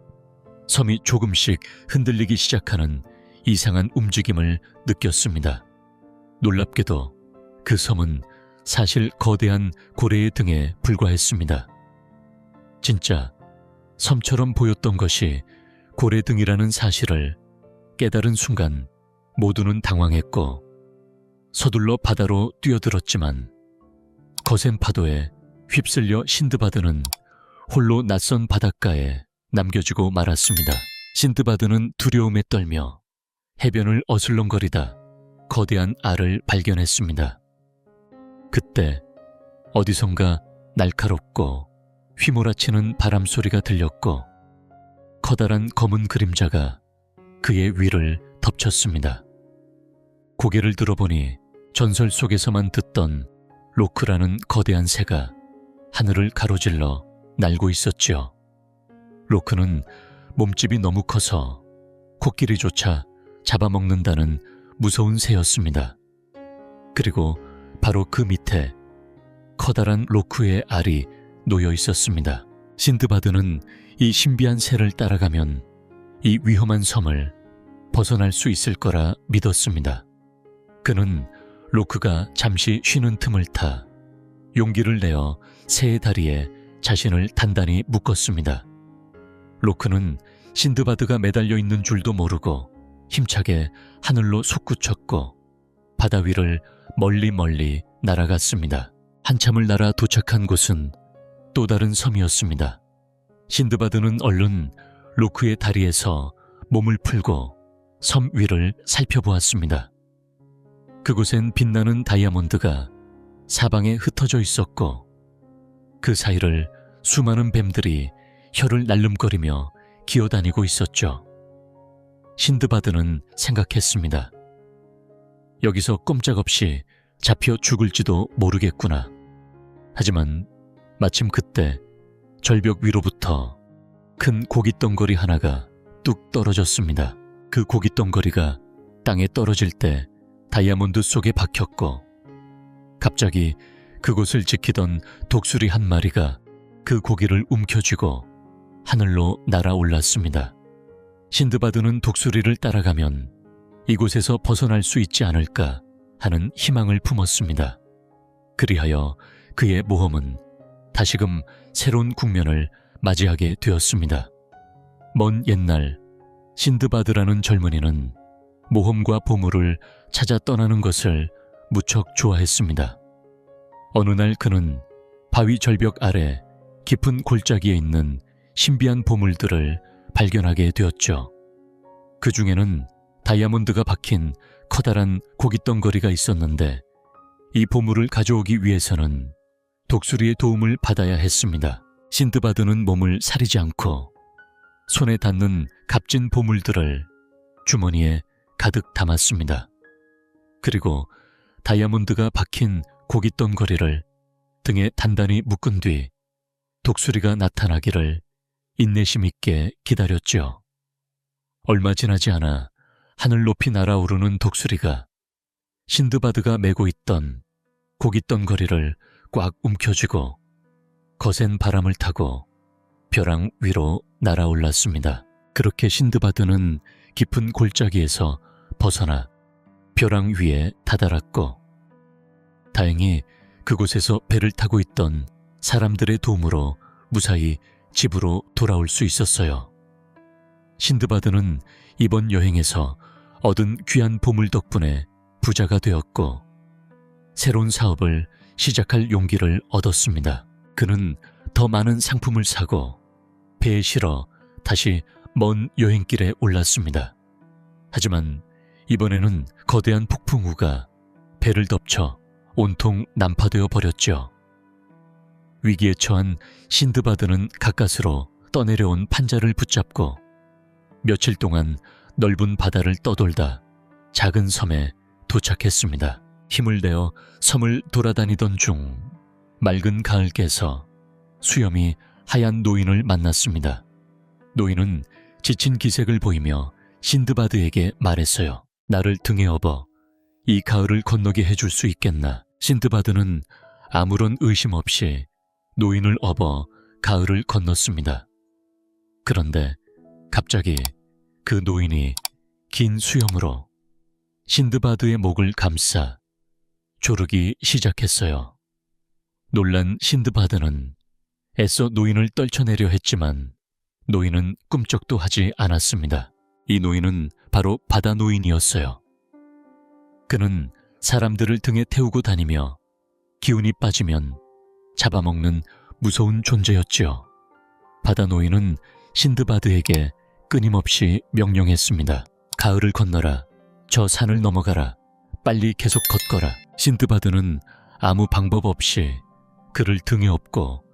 섬이 조금씩 흔들리기 시작하는 이상한 움직임을 느꼈습니다. 놀랍게도 그 섬은 사실 거대한 고래의 등에 불과했습니다. 진짜 섬처럼 보였던 것이 고래 등이라는 사실을 깨달은 순간 모두는 당황했고 서둘러 바다로 뛰어들었지만 거센 파도에 휩쓸려 신드바드는 홀로 낯선 바닷가에 남겨지고 말았습니다. 신드바드는 두려움에 떨며 해변을 어슬렁거리다 거대한 알을 발견했습니다. 그때 어디선가 날카롭고 휘몰아치는 바람 소리가 들렸고 커다란 검은 그림자가 그의 위를 덮쳤습니다. 고개를 들어보니 전설 속에서만 듣던 로크라는 거대한 새가 하늘을 가로질러 날고 있었지요. 로크는 몸집이 너무 커서 코끼리조차 잡아먹는다는 무서운 새였습니다. 그리고 바로 그 밑에 커다란 로크의 알이 놓여 있었습니다. 신드바드는 이 신비한 새를 따라가면 이 위험한 섬을 벗어날 수 있을 거라 믿었습니다. 그는 로크가 잠시 쉬는 틈을 타 용기를 내어 새의 다리에 자신을 단단히 묶었습니다. 로크는 신드바드가 매달려 있는 줄도 모르고 힘차게 하늘로 솟구쳤고 바다 위를 멀리 날아갔습니다. 한참을 날아 도착한 곳은 또 다른 섬이었습니다. 신드바드는 얼른 로크의 다리에서 몸을 풀고 섬 위를 살펴보았습니다. 그곳엔 빛나는 다이아몬드가 사방에 흩어져 있었고 그 사이를 수많은 뱀들이 혀를 날름거리며 기어다니고 있었죠. 신드바드는 생각했습니다. 여기서 꼼짝없이 잡혀 죽을지도 모르겠구나. 하지만 마침 그때 절벽 위로부터 큰 고깃덩거리 하나가 뚝 떨어졌습니다. 그 고깃덩거리가 땅에 떨어질 때 다이아몬드 속에 박혔고 갑자기 그곳을 지키던 독수리 한 마리가 그 고기를 움켜쥐고 하늘로 날아올랐습니다. 신드바드는 독수리를 따라가면 이곳에서 벗어날 수 있지 않을까 하는 희망을 품었습니다. 그리하여 그의 모험은 다시금 새로운 국면을 맞이하게 되었습니다. 먼 옛날 신드바드라는 젊은이는 모험과 보물을 찾아 떠나는 것을 무척 좋아했습니다. 어느 날 그는 바위 절벽 아래 깊은 골짜기에 있는 신비한 보물들을 발견하게 되었죠. 그 중에는 다이아몬드가 박힌 커다란 고깃덩거리가 있었는데 이 보물을 가져오기 위해서는 독수리의 도움을 받아야 했습니다. 신드바드는 몸을 사리지 않고 손에 닿는 값진 보물들을 주머니에 가득 담았습니다. 그리고 다이아몬드가 박힌 고깃덩거리를 등에 단단히 묶은 뒤 독수리가 나타나기를 인내심 있게 기다렸죠. 얼마 지나지 않아 하늘 높이 날아오르는 독수리가 신드바드가 메고 있던 고깃덩거리를 꽉 움켜쥐고 거센 바람을 타고 벼랑 위로 날아올랐습니다. 그렇게 신드바드는 깊은 골짜기에서 벗어나 벼랑 위에 다다랐고 다행히 그곳에서 배를 타고 있던 사람들의 도움으로 무사히 집으로 돌아올 수 있었어요. 신드바드는 이번 여행에서 얻은 귀한 보물 덕분에 부자가 되었고 새로운 사업을 시작할 용기를 얻었습니다. 그는 더 많은 상품을 사고 배에 실어 다시 먼 여행길에 올랐습니다. 하지만 이번에는 거대한 폭풍우가 배를 덮쳐 온통 난파되어 버렸죠. 위기에 처한 신드바드는 가까스로 떠내려온 판자를 붙잡고 며칠 동안 넓은 바다를 떠돌다 작은 섬에 도착했습니다. 힘을 내어 섬을 돌아다니던 중 맑은 가을께서 수염이 하얀 노인을 만났습니다. 노인은 지친 기색을 보이며 신드바드에게 말했어요. 나를 등에 업어 이 가을을 건너게 해줄 수 있겠나? 신드바드는 아무런 의심 없이 노인을 업어 가을을 건넜습니다. 그런데 갑자기 그 노인이 긴 수염으로 신드바드의 목을 감싸 조르기 시작했어요. 놀란 신드바드는 애써 노인을 떨쳐내려 했지만 노인은 꿈쩍도 하지 않았습니다. 이 노인은 바로 바다 노인이었어요. 그는 사람들을 등에 태우고 다니며 기운이 빠지면 잡아먹는 무서운 존재였지요. 바다 노인은 신드바드에게 끊임없이 명령했습니다. 가을을 건너라. 저 산을 넘어가라. 빨리 계속 걷거라. 신드바드는 아무 방법 없이 그를 등에 업고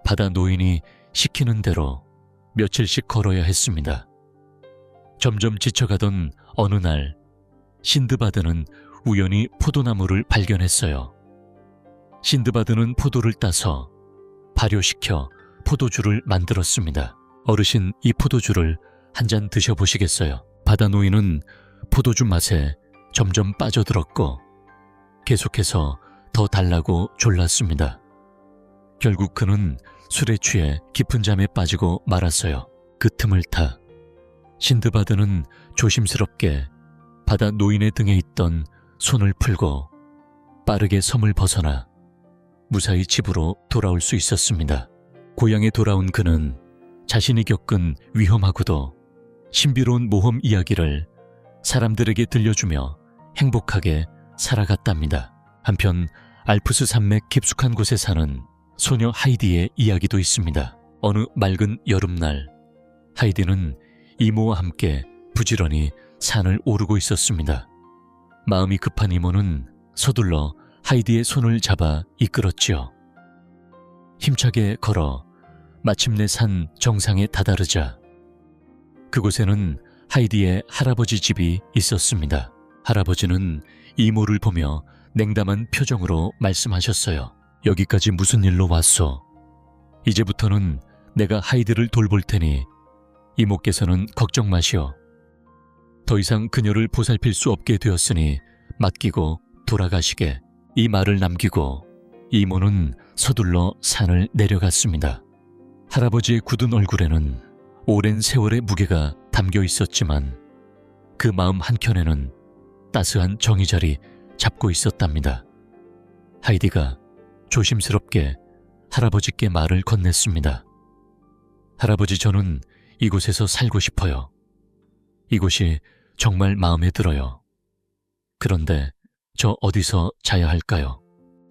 바다 노인이 시키는 대로 며칠씩 걸어야 했습니다. 점점 지쳐가던 어느 날 신드바드는 우연히 포도나무를 발견했어요. 신드바드는 포도를 따서 발효시켜 포도주를 만들었습니다. 어르신, 이 포도주를 한 잔 드셔보시겠어요? 바다 노인은 포도주 맛에 점점 빠져들었고 계속해서 더 달라고 졸랐습니다. 결국 그는 술에 취해 깊은 잠에 빠지고 말았어요. 그 틈을 타 신드바드는 조심스럽게 바다 노인의 등에 있던 손을 풀고 빠르게 섬을 벗어나 무사히 집으로 돌아올 수 있었습니다. 고향에 돌아온 그는 자신이 겪은 위험하고도 신비로운 모험 이야기를 사람들에게 들려주며 행복하게 살아갔답니다. 한편 알프스 산맥 깊숙한 곳에 사는 소녀 하이디의 이야기도 있습니다. 어느 맑은 여름날 하이디는 이모와 함께 부지런히 산을 오르고 있었습니다. 마음이 급한 이모는 서둘러 하이디의 손을 잡아 이끌었지요. 힘차게 걸어 마침내 산 정상에 다다르자 그곳에는 하이디의 할아버지 집이 있었습니다. 할아버지는 이모를 보며 냉담한 표정으로 말씀하셨어요. 여기까지 무슨 일로 왔소? 이제부터는 내가 하이디를 돌볼 테니 이모께서는 걱정 마시오. 더 이상 그녀를 보살필 수 없게 되었으니 맡기고 돌아가시게. 이 말을 남기고 이모는 서둘러 산을 내려갔습니다. 할아버지의 굳은 얼굴에는 오랜 세월의 무게가 담겨 있었지만 그 마음 한켠에는 따스한 정이 자리 잡고 있었답니다. 하이디가 조심스럽게 할아버지께 말을 건넸습니다. 할아버지, 저는 이곳에서 살고 싶어요. 이곳이 정말 마음에 들어요. 그런데 저 어디서 자야 할까요?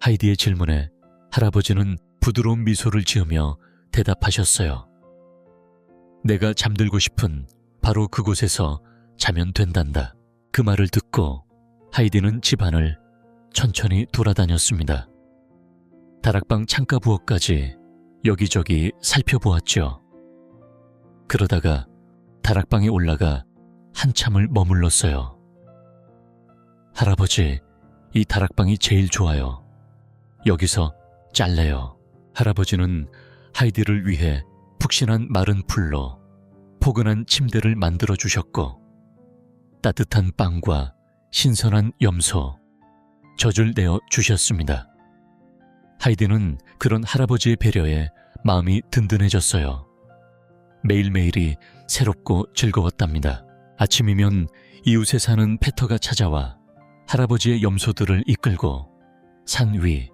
하이디의 질문에 할아버지는 부드러운 미소를 지으며 대답하셨어요. 내가 잠들고 싶은 바로 그곳에서 자면 된단다. 그 말을 듣고 하이디는 집안을 천천히 돌아다녔습니다. 다락방 창가 부엌까지 여기저기 살펴보았죠. 그러다가 다락방에 올라가 한참을 머물렀어요. 할아버지, 이 다락방이 제일 좋아요. 여기서 짤래요. 할아버지는 하이디를 위해 푹신한 마른 풀로 포근한 침대를 만들어 주셨고 따뜻한 빵과 신선한 염소, 젖을 내어 주셨습니다. 하이디는 그런 할아버지의 배려에 마음이 든든해졌어요. 매일매일이 새롭고 즐거웠답니다. 아침이면 이웃에 사는 페터가 찾아와 할아버지의 염소들을 이끌고 산 위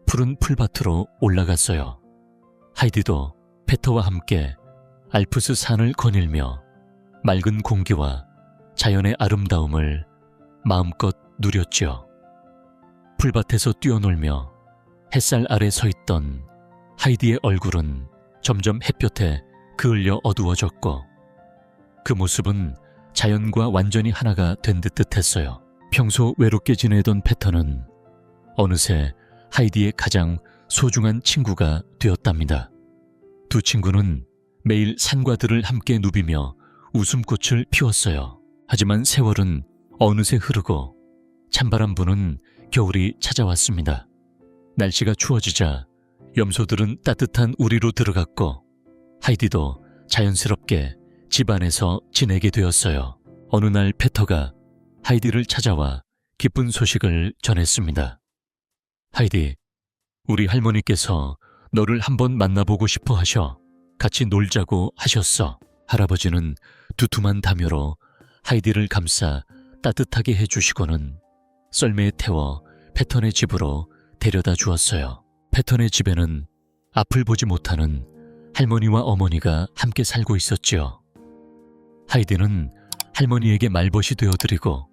푸른 풀밭으로 올라갔어요. 하이디도 페터와 함께 알프스 산을 거닐며 맑은 공기와 자연의 아름다움을 마음껏 누렸죠. 풀밭에서 뛰어놀며 햇살 아래 서 있던 하이디의 얼굴은 점점 햇볕에 그을려 어두워졌고 그 모습은 자연과 완전히 하나가 된 듯 뜻했어요. 평소 외롭게 지내던 페터는 어느새 하이디의 가장 소중한 친구가 되었답니다. 두 친구는 매일 산과 들을 함께 누비며 웃음꽃을 피웠어요. 하지만 세월은 어느새 흐르고 찬바람 부는 겨울이 찾아왔습니다. 날씨가 추워지자 염소들은 따뜻한 우리로 들어갔고 하이디도 자연스럽게 집 안에서 지내게 되었어요. 어느 날 페터가 하이디를 찾아와 기쁜 소식을 전했습니다. 하이디, 우리 할머니께서 너를 한번 만나보고 싶어 하셔. 같이 놀자고 하셨어. 할아버지는 두툼한 담요로 하이디를 감싸 따뜻하게 해주시고는 썰매에 태워 패턴의 집으로 데려다 주었어요. 패턴의 집에는 앞을 보지 못하는 할머니와 어머니가 함께 살고 있었지요. 하이디는 할머니에게 말벗이 되어드리고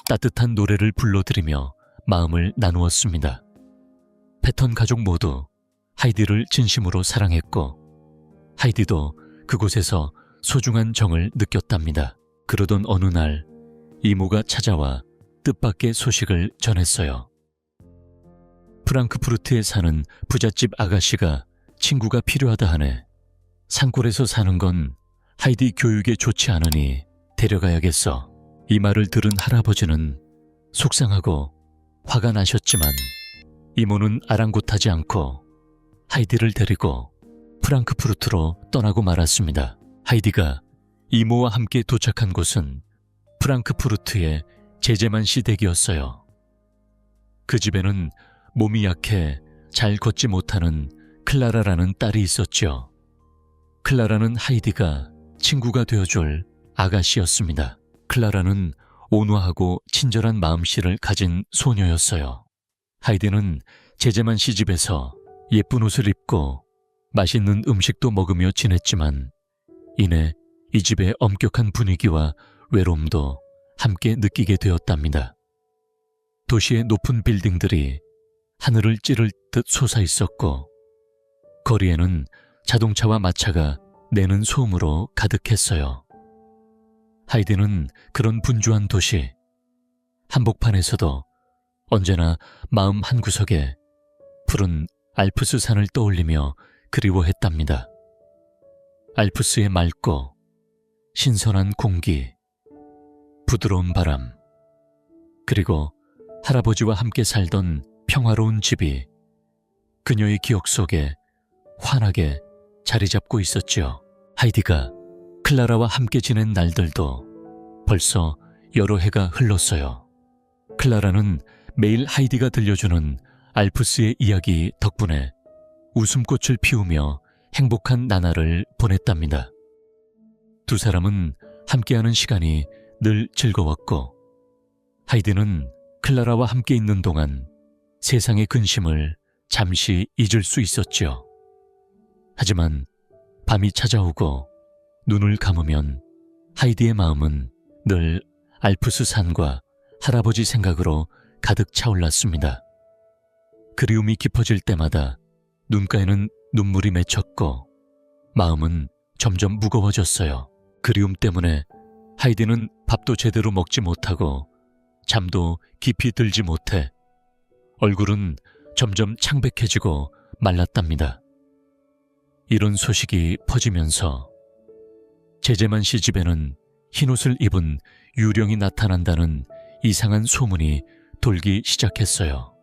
따뜻한 노래를 불러드리며 마음을 나누었습니다. 패턴 가족 모두 하이디를 진심으로 사랑했고 하이디도 그곳에서 소중한 정을 느꼈답니다. 그러던 어느 날 이모가 찾아와 뜻밖의 소식을 전했어요. 프랑크푸르트에 사는 부잣집 아가씨가 친구가 필요하다 하네. 산골에서 사는 건 하이디 교육에 좋지 않으니 데려가야겠어. 이 말을 들은 할아버지는 속상하고 화가 나셨지만 이모는 아랑곳하지 않고 하이디를 데리고 프랑크푸르트로 떠나고 말았습니다. 하이디가 이모와 함께 도착한 곳은 프랑크푸르트의 제제만 씨 댁이었어요. 그 집에는 몸이 약해 잘 걷지 못하는 클라라라는 딸이 있었죠. 클라라는 하이디가 친구가 되어줄 아가씨였습니다. 클라라는 온화하고 친절한 마음씨를 가진 소녀였어요. 하이디는 제제만 씨 집에서 예쁜 옷을 입고 맛있는 음식도 먹으며 지냈지만 이내 이 집의 엄격한 분위기와 외로움도 함께 느끼게 되었답니다. 도시의 높은 빌딩들이 하늘을 찌를 듯 솟아 있었고 거리에는 자동차와 마차가 내는 소음으로 가득했어요. 하이디는 그런 분주한 도시, 한복판에서도 언제나 마음 한구석에 푸른 알프스 산을 떠올리며 그리워했답니다. 알프스의 맑고 신선한 공기, 부드러운 바람, 그리고 할아버지와 함께 살던 평화로운 집이 그녀의 기억 속에 환하게 자리 잡고 있었지요. 하이디가 클라라와 함께 지낸 날들도 벌써 여러 해가 흘렀어요. 클라라는 매일 하이디가 들려주는 알프스의 이야기 덕분에 웃음꽃을 피우며 행복한 나날을 보냈답니다. 두 사람은 함께하는 시간이 늘 즐거웠고 하이디는 클라라와 함께 있는 동안 세상의 근심을 잠시 잊을 수 있었지요. 하지만 밤이 찾아오고 눈을 감으면 하이디의 마음은 늘 알프스 산과 할아버지 생각으로 가득 차올랐습니다. 그리움이 깊어질 때마다 눈가에는 눈물이 맺혔고 마음은 점점 무거워졌어요. 그리움 때문에 하이디는 밥도 제대로 먹지 못하고 잠도 깊이 들지 못해 얼굴은 점점 창백해지고 말랐답니다. 이런 소식이 퍼지면서 제제만 씨 집에는 흰옷을 입은 유령이 나타난다는 이상한 소문이 돌기 시작했어요.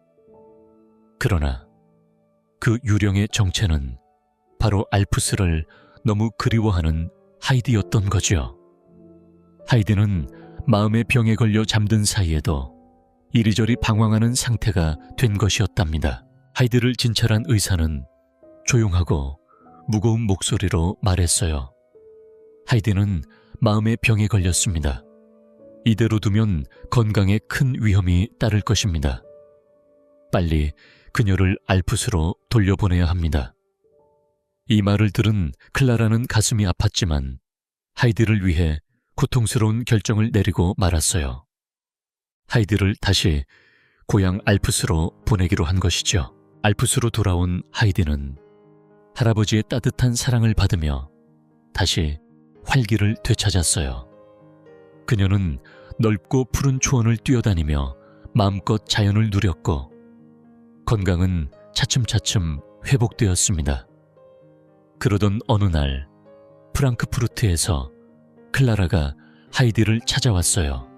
그러나 그 유령의 정체는 바로 알프스를 너무 그리워하는 하이디였던 거죠. 하이디는 마음의 병에 걸려 잠든 사이에도 이리저리 방황하는 상태가 된 것이었답니다. 하이디를 진찰한 의사는 조용하고 무거운 목소리로 말했어요. 하이디는 마음의 병에 걸렸습니다. 이대로 두면 건강에 큰 위험이 따를 것입니다. 빨리 그녀를 알프스로 돌려보내야 합니다. 이 말을 들은 클라라는 가슴이 아팠지만 하이디를 위해 고통스러운 결정을 내리고 말았어요. 하이디를 다시 고향 알프스로 보내기로 한 것이죠. 알프스로 돌아온 하이디는 할아버지의 따뜻한 사랑을 받으며 다시 활기를 되찾았어요. 그녀는 넓고 푸른 초원을 뛰어다니며 마음껏 자연을 누렸고 건강은 차츰차츰 회복되었습니다. 그러던 어느 날 프랑크푸르트에서 클라라가 하이디를 찾아왔어요.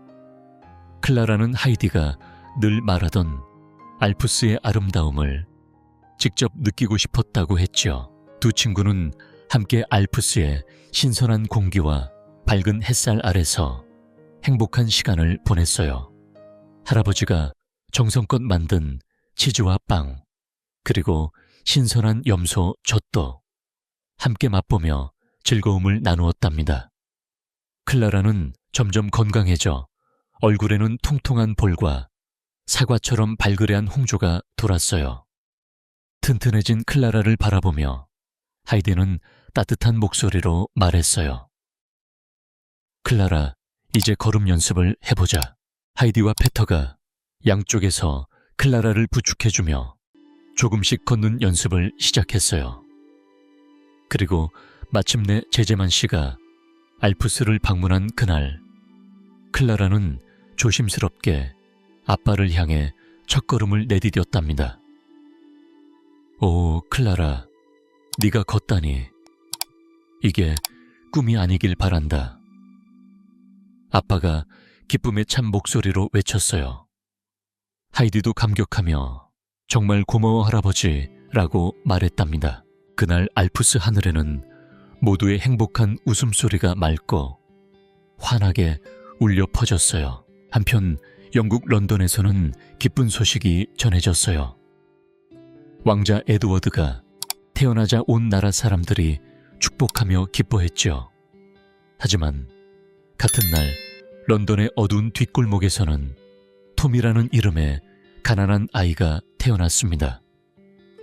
클라라는 하이디가 늘 말하던 알프스의 아름다움을 직접 느끼고 싶었다고 했죠. 두 친구는 함께 알프스의 신선한 공기와 밝은 햇살 아래서 행복한 시간을 보냈어요. 할아버지가 정성껏 만든 치즈와 빵, 그리고 신선한 염소 젖도 함께 맛보며 즐거움을 나누었답니다. 클라라는 점점 건강해져 얼굴에는 통통한 볼과 사과처럼 발그레한 홍조가 돌았어요. 튼튼해진 클라라를 바라보며 하이디는 따뜻한 목소리로 말했어요. 클라라, 이제 걸음 연습을 해보자. 하이디와 페터가 양쪽에서 클라라를 부축해주며 조금씩 걷는 연습을 시작했어요. 그리고 마침내 제제만 씨가 알프스를 방문한 그날, 클라라는 조심스럽게 아빠를 향해 첫걸음을 내디뎠답니다. 오, 클라라, 네가 걷다니. 이게 꿈이 아니길 바란다. 아빠가 기쁨에 찬 목소리로 외쳤어요. 하이디도 감격하며 정말 고마워 할아버지 라고 말했답니다. 그날 알프스 하늘에는 모두의 행복한 웃음소리가 맑고 환하게 울려 퍼졌어요. 한편 영국 런던에서는 기쁜 소식이 전해졌어요. 왕자 에드워드가 태어나자 온 나라 사람들이 축복하며 기뻐했죠. 하지만 같은 날 런던의 어두운 뒷골목에서는 톰이라는 이름의 가난한 아이가 태어났습니다.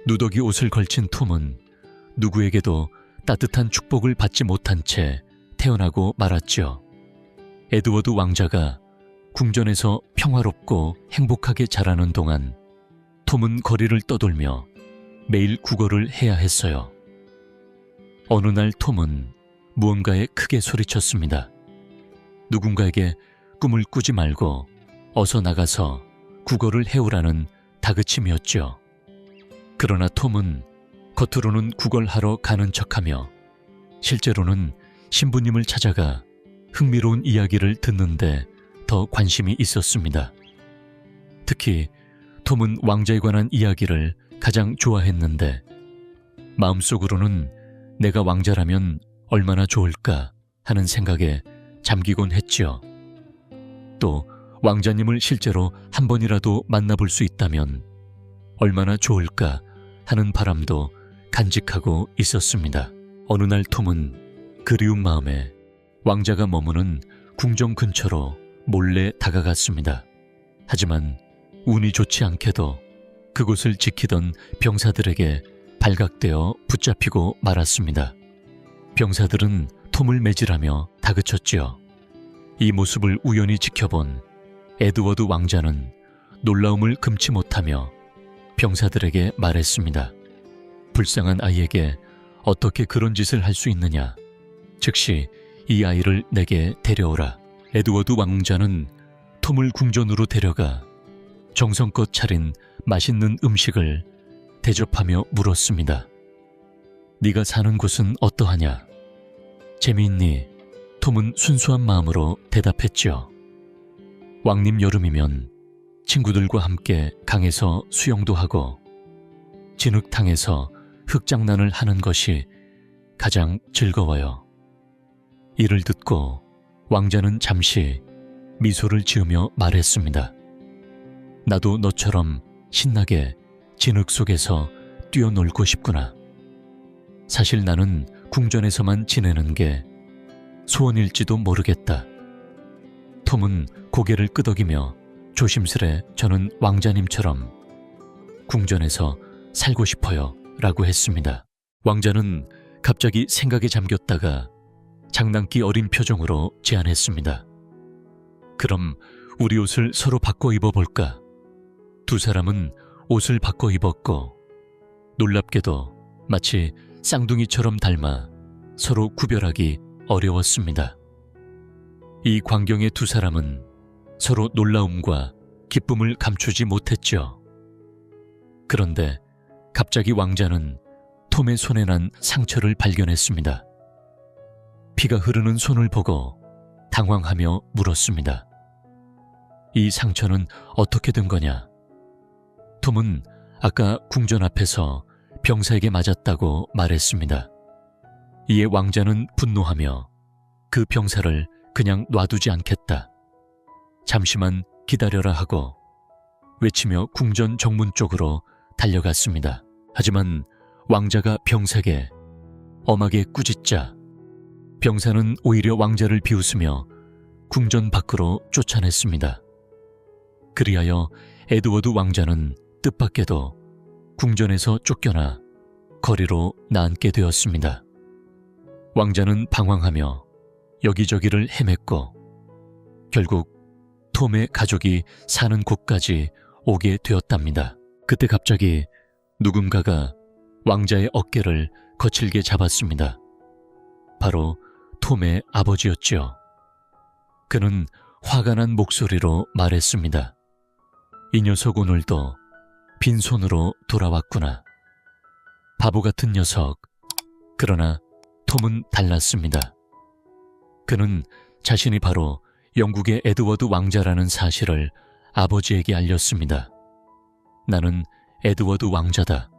누더기 옷을 걸친 톰은 누구에게도 따뜻한 축복을 받지 못한 채 태어나고 말았죠. 에드워드 왕자가 궁전에서 평화롭고 행복하게 자라는 동안 톰은 거리를 떠돌며 매일 구걸을 해야 했어요. 어느 날 톰은 무언가에 크게 소리쳤습니다. 누군가에게 꿈을 꾸지 말고 어서 나가서 구걸을 해오라는 다그침이었죠. 그러나 톰은 겉으로는 구걸하러 가는 척하며 실제로는 신부님을 찾아가 흥미로운 이야기를 듣는데 더 관심이 있었습니다. 특히 톰은 왕자에 관한 이야기를 가장 좋아했는데 마음속으로는 내가 왕자라면 얼마나 좋을까 하는 생각에 잠기곤 했지요. 또 왕자님을 실제로 한 번이라도 만나볼 수 있다면 얼마나 좋을까 하는 바람도 간직하고 있었습니다. 어느 날 톰은 그리운 마음에 왕자가 머무는 궁정 근처로 몰래 다가갔습니다. 하지만 운이 좋지 않게도 그곳을 지키던 병사들에게 발각되어 붙잡히고 말았습니다. 병사들은 톰을 매질하며 다그쳤지요. 이 모습을 우연히 지켜본 에드워드 왕자는 놀라움을 금치 못하며 병사들에게 말했습니다. 불쌍한 아이에게 어떻게 그런 짓을 할 수 있느냐. 즉시 이 아이를 내게 데려오라. 에드워드 왕자는 톰을 궁전으로 데려가 정성껏 차린 맛있는 음식을 대접하며 물었습니다. 네가 사는 곳은 어떠하냐? 재미있니? 톰은 순수한 마음으로 대답했죠. 왕님 여름이면 친구들과 함께 강에서 수영도 하고 진흙탕에서 흙장난을 하는 것이 가장 즐거워요. 이를 듣고 왕자는 잠시 미소를 지으며 말했습니다. 나도 너처럼 신나게 진흙 속에서 뛰어놀고 싶구나. 사실 나는 궁전에서만 지내는 게 소원일지도 모르겠다. 톰은 고개를 끄덕이며 조심스레 저는 왕자님처럼 궁전에서 살고 싶어요 라고 했습니다. 왕자는 갑자기 생각에 잠겼다가 장난기 어린 표정으로 제안했습니다. 그럼 우리 옷을 서로 바꿔 입어볼까? 두 사람은 옷을 바꿔 입었고 놀랍게도 마치 쌍둥이처럼 닮아 서로 구별하기 어려웠습니다. 이 광경에 두 사람은 서로 놀라움과 기쁨을 감추지 못했죠. 그런데 갑자기 왕자는 톰의 손에 난 상처를 발견했습니다. 피가 흐르는 손을 보고 당황하며 물었습니다. 이 상처는 어떻게 된 거냐? 톰은 아까 궁전 앞에서 병사에게 맞았다고 말했습니다. 이에 왕자는 분노하며 그 병사를 그냥 놔두지 않겠다. 잠시만 기다려라 하고 외치며 궁전 정문 쪽으로 달려갔습니다. 하지만 왕자가 병사에게 엄하게 꾸짖자 병사는 오히려 왕자를 비웃으며 궁전 밖으로 쫓아냈습니다. 그리하여 에드워드 왕자는 뜻밖에도 궁전에서 쫓겨나 거리로 나앉게 되었습니다. 왕자는 방황하며 여기저기를 헤맸고 결국 톰의 가족이 사는 곳까지 오게 되었답니다. 그때 갑자기 누군가가 왕자의 어깨를 거칠게 잡았습니다. 바로 톰의 아버지였지요. 그는 화가 난 목소리로 말했습니다. 이 녀석 오늘도 빈손으로 돌아왔구나. 바보 같은 녀석. 그러나 톰은 달랐습니다. 그는 자신이 바로 영국의 에드워드 왕자라는 사실을 아버지에게 알렸습니다. 나는 에드워드 왕자다.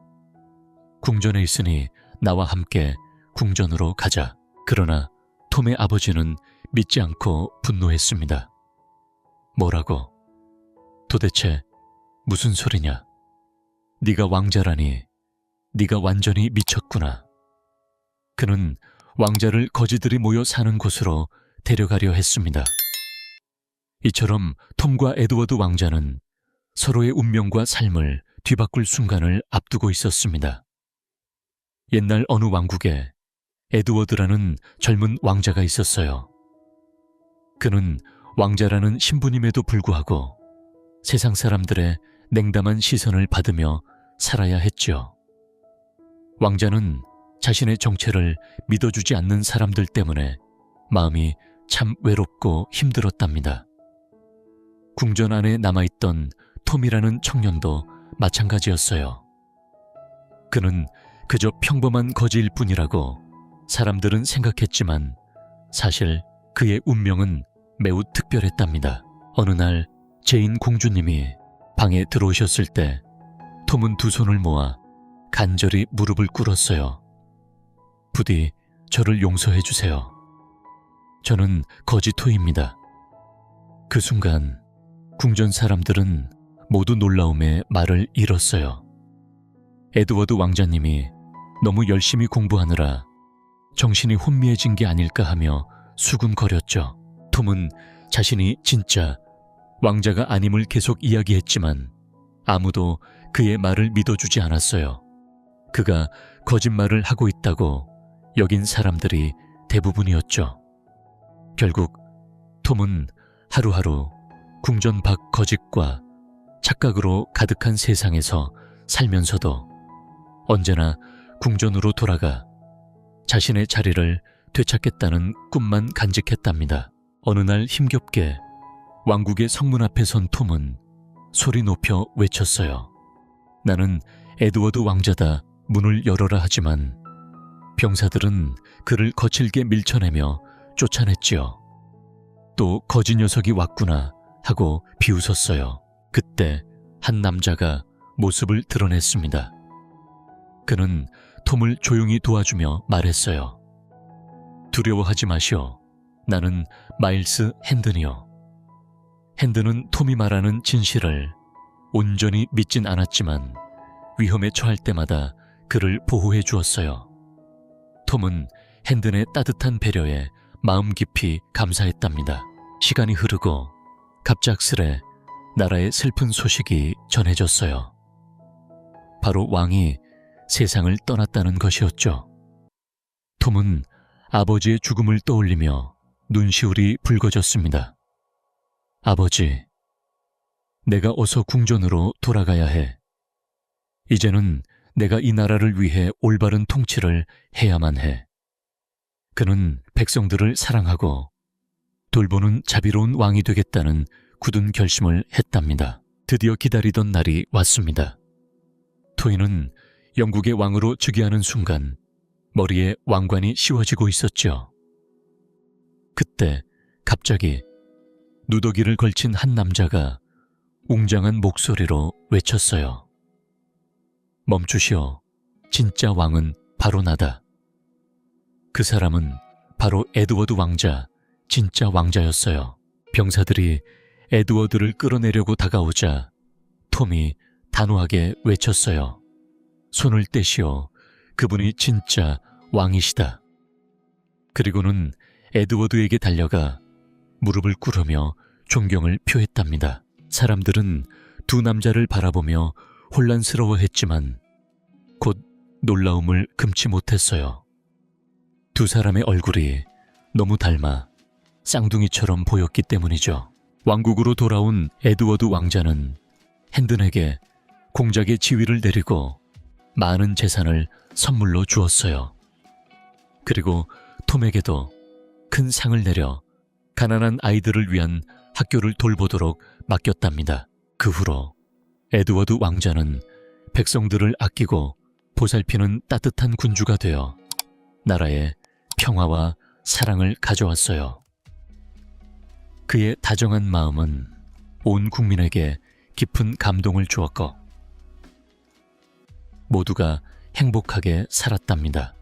궁전에 있으니 나와 함께 궁전으로 가자. 그러나 톰의 아버지는 믿지 않고 분노했습니다. 뭐라고? 도대체 무슨 소리냐? 네가 왕자라니 네가 완전히 미쳤구나. 그는 왕자를 거지들이 모여 사는 곳으로 데려가려 했습니다. 이처럼 톰과 에드워드 왕자는 서로의 운명과 삶을 뒤바꿀 순간을 앞두고 있었습니다. 옛날 어느 왕국에 에드워드라는 젊은 왕자가 있었어요. 그는 왕자라는 신분임에도 불구하고 세상 사람들의 냉담한 시선을 받으며 살아야 했죠. 왕자는 자신의 정체를 믿어주지 않는 사람들 때문에 마음이 참 외롭고 힘들었답니다. 궁전 안에 남아있던 톰이라는 청년도 마찬가지였어요. 그는 그저 평범한 거지일 뿐이라고 사람들은 생각했지만 사실 그의 운명은 매우 특별했답니다. 어느 날 제인 공주님이 방에 들어오셨을 때 톰은 두 손을 모아 간절히 무릎을 꿇었어요. 부디 저를 용서해 주세요. 저는 거지토입니다. 그 순간 궁전 사람들은 모두 놀라움에 말을 잃었어요. 에드워드 왕자님이 너무 열심히 공부하느라 정신이 혼미해진 게 아닐까 하며 수군거렸죠. 톰은 자신이 진짜 왕자가 아님을 계속 이야기했지만 아무도 그의 말을 믿어주지 않았어요. 그가 거짓말을 하고 있다고 여긴 사람들이 대부분이었죠. 결국 톰은 하루하루 궁전 밖 거짓과 착각으로 가득한 세상에서 살면서도 언제나 궁전으로 돌아가 자신의 자리를 되찾겠다는 꿈만 간직했답니다. 어느 날 힘겹게 왕국의 성문 앞에 선 톰은 소리 높여 외쳤어요. 나는 에드워드 왕자다. 문을 열어라 하지만 병사들은 그를 거칠게 밀쳐내며 쫓아냈지요. 또 거지 녀석이 왔구나 하고 비웃었어요. 그때 한 남자가 모습을 드러냈습니다. 그는 톰을 조용히 도와주며 말했어요. 두려워하지 마시오. 나는 마일스 핸든이요. 핸든은 톰이 말하는 진실을 온전히 믿진 않았지만 위험에 처할 때마다 그를 보호해 주었어요. 톰은 핸든의 따뜻한 배려에 마음 깊이 감사했답니다. 시간이 흐르고 갑작스레 나라의 슬픈 소식이 전해졌어요. 바로 왕이 세상을 떠났다는 것이었죠. 톰은 아버지의 죽음을 떠올리며 눈시울이 붉어졌습니다. 아버지, 내가 어서 궁전으로 돌아가야 해. 이제는 내가 이 나라를 위해 올바른 통치를 해야만 해. 그는 백성들을 사랑하고 돌보는 자비로운 왕이 되겠다는 굳은 결심을 했답니다. 드디어 기다리던 날이 왔습니다. 토이는 영국의 왕으로 즉위하는 순간 머리에 왕관이 씌워지고 있었죠. 그때 갑자기 누더기를 걸친 한 남자가 웅장한 목소리로 외쳤어요. 멈추시오. 진짜 왕은 바로 나다. 그 사람은 바로 에드워드 왕자, 진짜 왕자였어요. 병사들이 에드워드를 끌어내려고 다가오자 톰이 단호하게 외쳤어요. 손을 떼시오. 그분이 진짜 왕이시다. 그리고는 에드워드에게 달려가 무릎을 꿇으며 존경을 표했답니다. 사람들은 두 남자를 바라보며 혼란스러워했지만 곧 놀라움을 금치 못했어요. 두 사람의 얼굴이 너무 닮아 쌍둥이처럼 보였기 때문이죠. 왕국으로 돌아온 에드워드 왕자는 핸든에게 공작의 지위를 내리고 많은 재산을 선물로 주었어요. 그리고 톰에게도 큰 상을 내려 가난한 아이들을 위한 학교를 돌보도록 맡겼답니다. 그 후로 에드워드 왕자는 백성들을 아끼고 보살피는 따뜻한 군주가 되어 나라에 평화와 사랑을 가져왔어요. 그의 다정한 마음은 온 국민에게 깊은 감동을 주었고 모두가 행복하게 살았답니다.